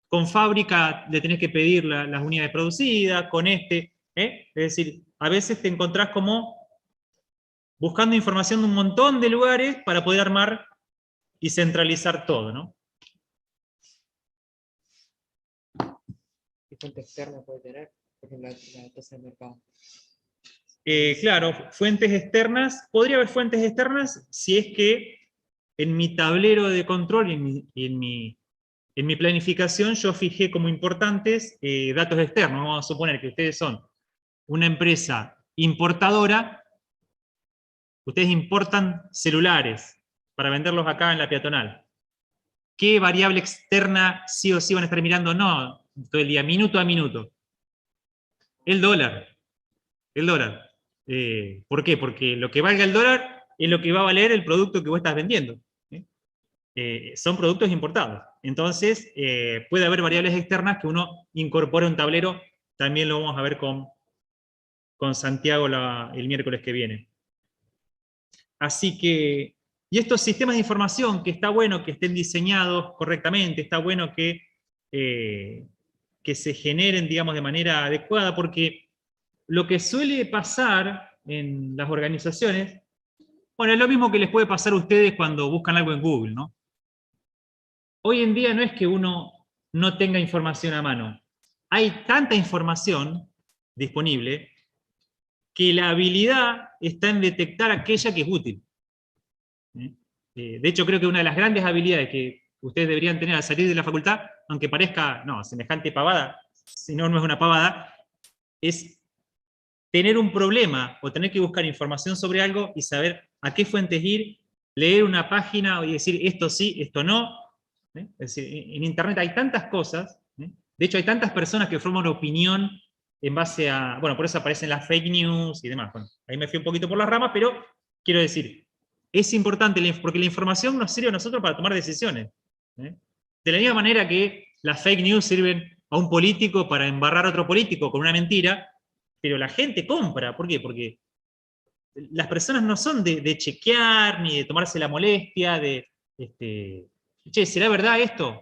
con fábrica le tenés que pedir las unidades producidas, con Es decir, a veces te encontrás como buscando información de un montón de lugares para poder armar y centralizar todo, ¿no? ¿Qué fuente externa puede tener? Por ejemplo, la tasa de mercado. Claro, fuentes externas, podría haber fuentes externas si es que en mi tablero de control y en mi planificación yo fijé como importantes datos externos. Vamos a suponer que ustedes son una empresa importadora, ustedes importan celulares para venderlos acá en la peatonal. ¿Qué variable externa sí o sí van a estar mirando? No, todo el día, minuto a minuto. El dólar. El dólar. ¿Por qué? Porque lo que valga el dólar es lo que va a valer el producto que vos estás vendiendo. Son productos importados. Entonces, puede haber variables externas que uno incorpore a un tablero. También lo vamos a ver con Santiago el miércoles que viene. Así que, y estos sistemas de información, que está bueno que estén diseñados correctamente, está bueno que se generen, digamos, de manera adecuada, porque lo que suele pasar en las organizaciones, bueno, es lo mismo que les puede pasar a ustedes cuando buscan algo en Google, ¿no? Hoy en día no es que uno no tenga información a mano. Hay tanta información disponible que la habilidad está en detectar aquella que es útil. De hecho, creo que una de las grandes habilidades que ustedes deberían tener al salir de la facultad, aunque parezca, no, semejante pavada, si no, no es una pavada, es tener un problema o tener que buscar información sobre algo y saber a qué fuentes ir, leer una página y decir esto sí, esto no. Es decir, en Internet hay tantas cosas, de hecho hay tantas personas que forman una opinión en base a, bueno, por eso aparecen las fake news y demás. Bueno, ahí me fui un poquito por las ramas, pero quiero decir, es importante porque la información nos sirve a nosotros para tomar decisiones. De la misma manera que las fake news sirven a un político para embarrar a otro político con una mentira, pero la gente compra. ¿Por qué? Porque las personas no son de chequear, ni de tomarse la molestia, che, ¿será verdad esto?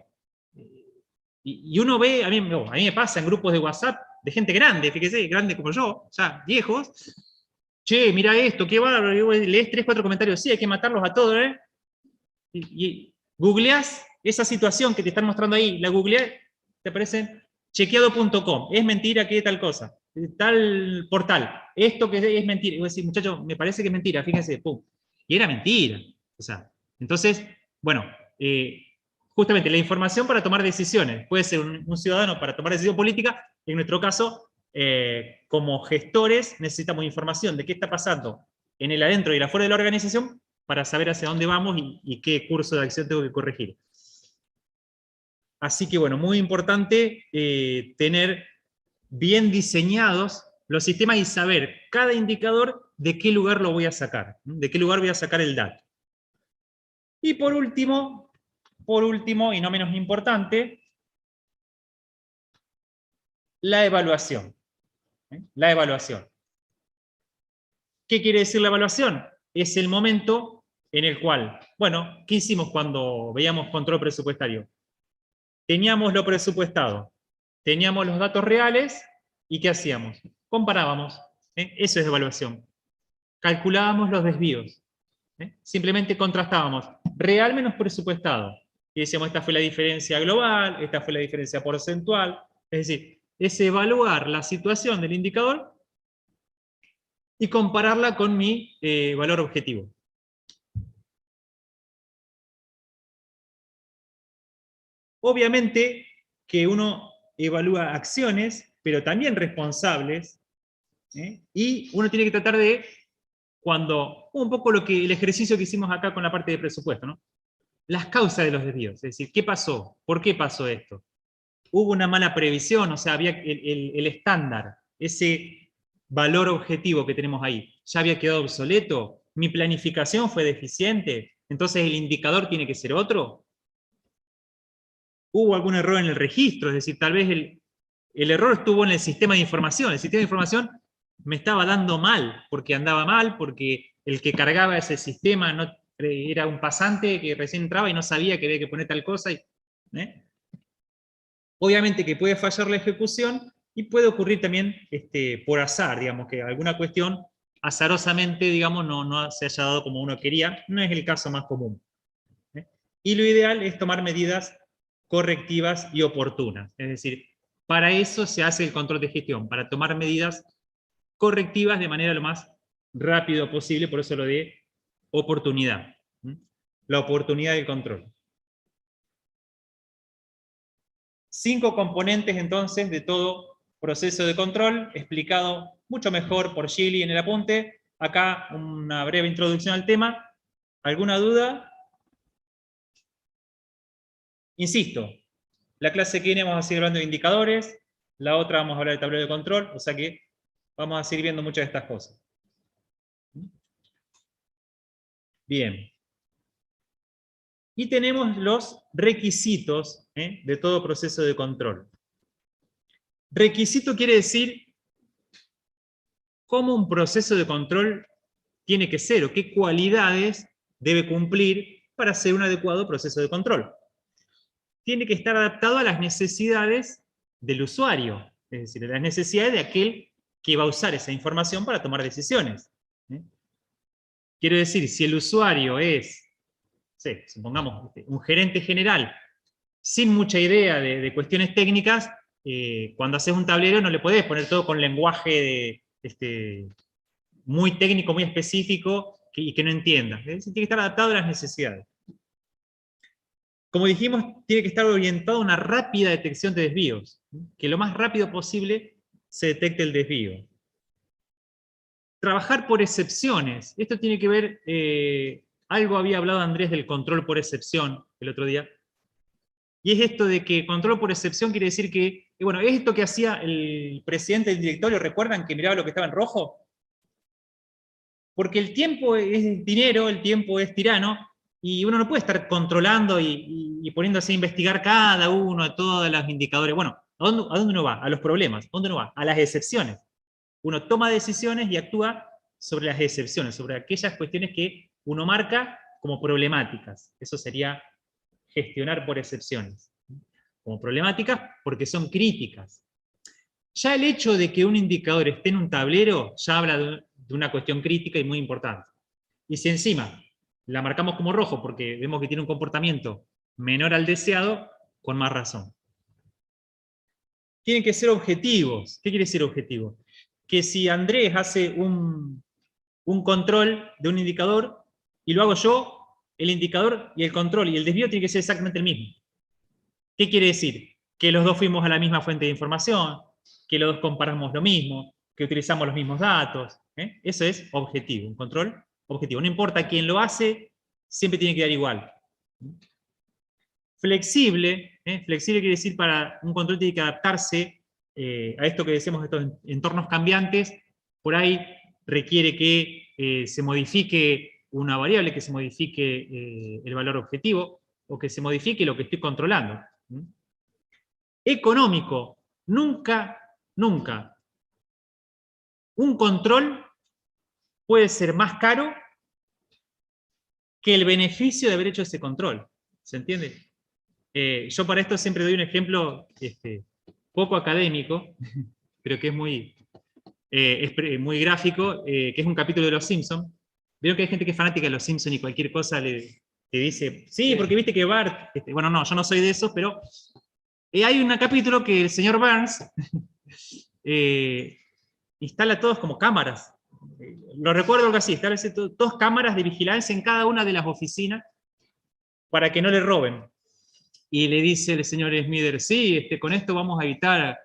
Y uno ve, a mí me pasa en grupos de WhatsApp de gente grande, fíjese, grande como yo, ya viejos, che, mira esto, qué bárbaro, lees 3, 4 comentarios, sí, hay que matarlos a todos, ¿eh? Y googleás esa situación que te están mostrando ahí, la googleás, te aparece chequeado.com, es mentira que tal cosa, tal portal, esto que es mentira. Y vos decís, muchachos, me parece que es mentira, fíjense, pum. Y era mentira. O sea, entonces, bueno, justamente la información para tomar decisiones. Puede ser un ciudadano para tomar decisión política, en nuestro caso, como gestores necesitamos información de qué está pasando en el adentro y el afuera de la organización para saber hacia dónde vamos y qué curso de acción tengo que corregir. Así que bueno, muy importante tener bien diseñados los sistemas y saber cada indicador de qué lugar lo voy a sacar, de qué lugar voy a sacar el dato. Y por último, y no menos importante, la evaluación. La evaluación. ¿Qué quiere decir la evaluación? Es el momento en el cual, bueno, ¿qué hicimos cuando veíamos control presupuestario? Teníamos lo presupuestado, teníamos los datos reales, ¿y qué hacíamos? Comparábamos. Eso es evaluación. Calculábamos los desvíos. Simplemente contrastábamos real menos presupuestado. Y decíamos, esta fue la diferencia global, esta fue la diferencia porcentual. Es decir, es evaluar la situación del indicador y compararla con mi valor objetivo. Obviamente que uno evalúa acciones, pero también responsables, y uno tiene que tratar de, un poco el ejercicio que hicimos acá con la parte de presupuesto, ¿no? Las causas de los desvíos, es decir, ¿qué pasó? ¿Por qué pasó esto? ¿Hubo una mala previsión? O sea, había el estándar, ese valor objetivo que tenemos ahí, ¿ya había quedado obsoleto? ¿Mi planificación fue deficiente? Entonces el indicador tiene que ser otro. ¿Hubo algún error en el registro? Es decir, tal vez el error estuvo en el sistema de información. El sistema de información me estaba dando mal, porque andaba mal, porque el que cargaba ese sistema era un pasante que recién entraba y no sabía que había que poner tal cosa. Obviamente que puede fallar la ejecución y puede ocurrir también por azar, digamos, que alguna cuestión azarosamente, digamos, no se haya dado como uno quería. No es el caso más común. Y lo ideal es tomar medidas correctivas y oportunas. Es decir, para eso se hace el control de gestión, para tomar medidas correctivas de manera lo más rápido posible, por eso lo de oportunidad. La oportunidad del control. 5 componentes entonces de todo proceso de control, explicado mucho mejor por Gili en el apunte. Acá una breve introducción al tema. ¿Alguna duda? Insisto, la clase que viene vamos a seguir hablando de indicadores, la otra vamos a hablar de tablero de control, o sea que vamos a seguir viendo muchas de estas cosas. Bien. Y tenemos los requisitos de todo proceso de control. Requisito quiere decir cómo un proceso de control tiene que ser, o qué cualidades debe cumplir para ser un adecuado proceso de control. Tiene que estar adaptado a las necesidades del usuario, es decir, a las necesidades de aquel que va a usar esa información para tomar decisiones. Quiero decir, si el usuario es, sí, supongamos, un gerente general, sin mucha idea de cuestiones técnicas, cuando haces un tablero no le podés poner todo con lenguaje muy técnico, muy específico, y que no entienda. Es decir, tiene que estar adaptado a las necesidades. Como dijimos, tiene que estar orientado a una rápida detección de desvíos, que lo más rápido posible se detecte el desvío. Trabajar por excepciones. Esto tiene que ver, algo había hablado Andrés del control por excepción el otro día, y es esto de que control por excepción quiere decir que, bueno, es esto que hacía el presidente del directorio, ¿recuerdan que miraba lo que estaba en rojo? Porque el tiempo es dinero, el tiempo es tirano, y uno no puede estar controlando y poniéndose a investigar cada uno de todos los indicadores. Bueno, ¿a dónde uno va? A los problemas. ¿A dónde uno va? A las excepciones. Uno toma decisiones y actúa sobre las excepciones, sobre aquellas cuestiones que uno marca como problemáticas. Eso sería gestionar por excepciones. Como problemáticas porque son críticas. Ya el hecho de que un indicador esté en un tablero ya habla de una cuestión crítica y muy importante. Y si encima la marcamos como rojo porque vemos que tiene un comportamiento menor al deseado, con más razón. Tienen que ser objetivos. ¿Qué quiere decir objetivo? Que si Andrés hace un control de un indicador y lo hago yo, el indicador y el control y el desvío tiene que ser exactamente el mismo. ¿Qué quiere decir? Que los dos fuimos a la misma fuente de información, que los dos comparamos lo mismo, que utilizamos los mismos datos. Eso es objetivo, un control objetivo. No importa quién lo hace, siempre tiene que dar igual. Flexible, flexible quiere decir para un control tiene que adaptarse a esto que decimos, estos entornos cambiantes. Por ahí requiere que se modifique una variable, que se modifique el valor objetivo, o que se modifique lo que estoy controlando. Económico, nunca, nunca. Un control puede ser más caro que el beneficio de haber hecho ese control. ¿Se entiende? Yo para esto siempre doy un ejemplo poco académico, pero que es muy gráfico, que es un capítulo de Los Simpsons. Veo que hay gente que es fanática de Los Simpsons y cualquier cosa le dice, sí, porque viste que Bart, bueno, no, yo no soy de esos, pero hay un capítulo que el señor Burns instala todos como cámaras. Lo recuerdo algo así, establece dos cámaras de vigilancia en cada una de las oficinas para que no le roben. Y le dice el señor Smither, sí, con esto vamos a evitar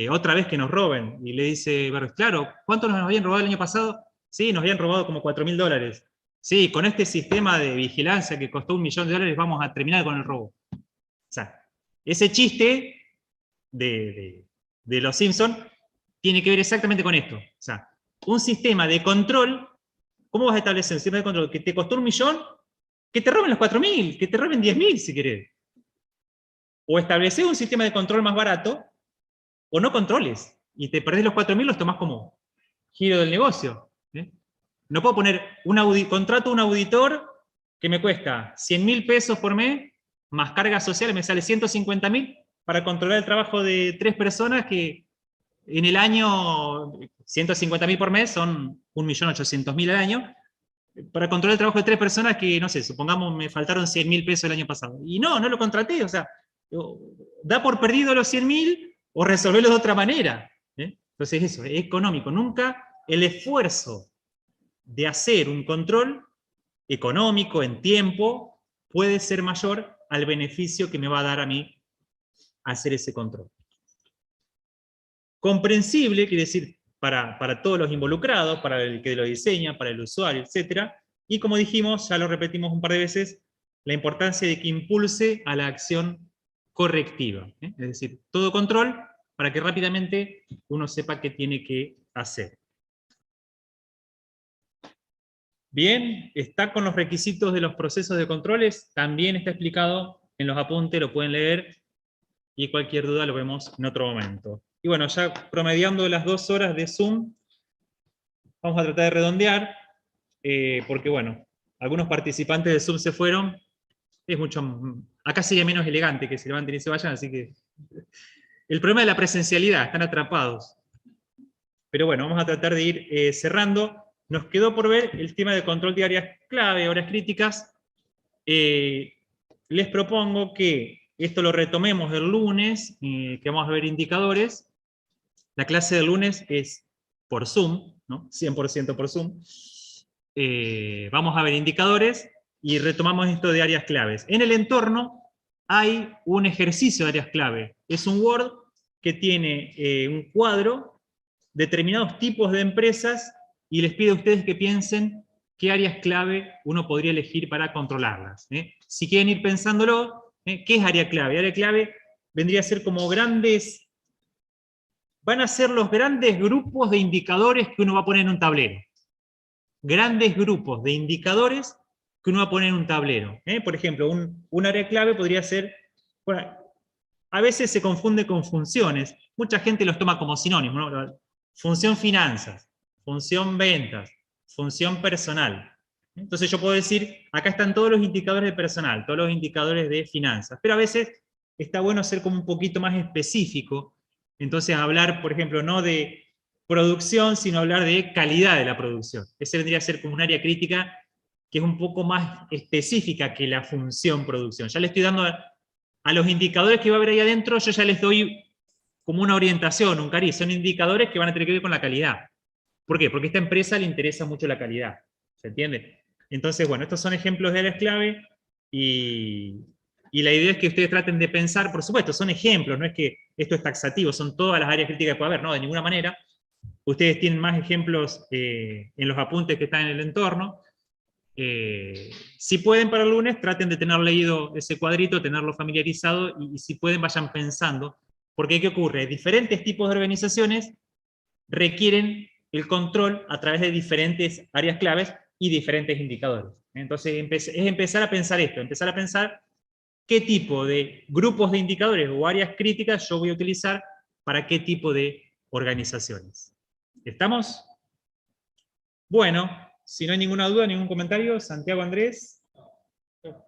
otra vez que nos roben. Y le dice Burns, claro, ¿cuánto nos habían robado el año pasado? Sí, nos habían robado como $4.000. Sí, con este sistema de vigilancia que costó $1 millón vamos a terminar con el robo. O sea, ese chiste de Los Simpsons tiene que ver exactamente con esto. O sea, un sistema de control, ¿cómo vas a establecer un sistema de control que te costó $1 millón? Que te roben los 4.000, que te roben 10.000 si querés. O establecer un sistema de control más barato, o no controles, y te perdés los 4.000, los tomás como giro del negocio. No puedo poner, contrato a un auditor que me cuesta 100.000 pesos por mes, más cargas sociales, me sale 150.000, para controlar el trabajo de 3 personas que en el año, 150.000 por mes, son 1.800.000 al año, para controlar el trabajo de 3 personas que, no sé, supongamos me faltaron 100.000 pesos el año pasado. Y no lo contraté, o sea, da por perdido los 100.000 o resolverlo de otra manera. Entonces eso, es económico. Nunca el esfuerzo de hacer un control económico en tiempo puede ser mayor al beneficio que me va a dar a mí hacer ese control. Comprensible, quiere decir, para todos los involucrados, para el que lo diseña, para el usuario, etc. Y como dijimos, ya lo repetimos un par de veces, la importancia de que impulse a la acción correctiva. Es decir, todo control para que rápidamente uno sepa qué tiene que hacer. Bien, está con los requisitos de los procesos de controles, también está explicado en los apuntes, lo pueden leer, y cualquier duda lo vemos en otro momento. Y bueno, ya promediando las 2 horas de Zoom, vamos a tratar de redondear, porque bueno, algunos participantes de Zoom se fueron, es mucho, acá sería menos elegante que se levanten y se vayan, así que el problema de la presencialidad, están atrapados. Pero bueno, vamos a tratar de ir cerrando. Nos quedó por ver el tema de control de áreas clave, horas críticas. Les propongo que esto lo retomemos el lunes, que vamos a ver indicadores. La clase del lunes es por Zoom, ¿no? 100% por Zoom. Vamos a ver indicadores y retomamos esto de áreas claves. En el entorno hay un ejercicio de áreas clave. Es un Word que tiene un cuadro, determinados tipos de empresas, y les pido a ustedes que piensen qué áreas clave uno podría elegir para controlarlas. Si quieren ir pensándolo, ¿qué es área clave? Área clave vendría a ser como grandes, van a ser los grandes grupos de indicadores que uno va a poner en un tablero. Grandes grupos de indicadores que uno va a poner en un tablero. Por ejemplo, un área clave podría ser, bueno, a veces se confunde con funciones, mucha gente los toma como sinónimos, ¿no? Función finanzas, función ventas, función personal. Entonces yo puedo decir, acá están todos los indicadores de personal, todos los indicadores de finanzas, pero a veces está bueno ser como un poquito más específico, entonces hablar, por ejemplo, no de producción, sino hablar de calidad de la producción. Ese vendría a ser como un área crítica que es un poco más específica que la función producción. Ya le estoy dando a los indicadores que va a haber ahí adentro, yo ya les doy como una orientación, un cariz, son indicadores que van a tener que ver con la calidad. ¿Por qué? Porque a esta empresa le interesa mucho la calidad, ¿se entiende? Entonces, bueno, estos son ejemplos de áreas clave, y la idea es que ustedes traten de pensar, por supuesto, son ejemplos, no es que esto es taxativo, son todas las áreas críticas que puede haber, no, de ninguna manera. Ustedes tienen más ejemplos en los apuntes que están en el entorno. Si pueden para el lunes, traten de tener leído ese cuadrito, tenerlo familiarizado, y si pueden vayan pensando, porque ¿qué ocurre? Diferentes tipos de organizaciones requieren el control a través de diferentes áreas claves y diferentes indicadores. Entonces es empezar a pensar esto, empezar a pensar qué tipo de grupos de indicadores o áreas críticas yo voy a utilizar para qué tipo de organizaciones. ¿Estamos? Bueno, si no hay ninguna duda, ningún comentario, Santiago, Andrés.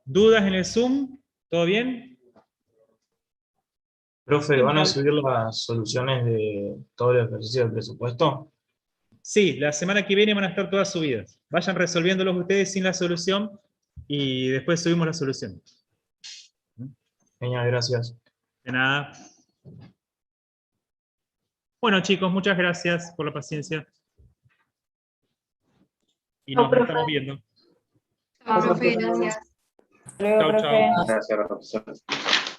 ¿Dudas en el Zoom? ¿Todo bien? Profe, ¿van a subir las soluciones de todo el ejercicio del presupuesto? Sí, la semana que viene van a estar todas subidas. Vayan resolviéndolos ustedes sin la solución y después subimos la solución. Genial, gracias. De nada. Bueno, chicos, muchas gracias por la paciencia. Y nos profe. estamos viendo. Profe, gracias. Chau, chau. Gracias, profesor.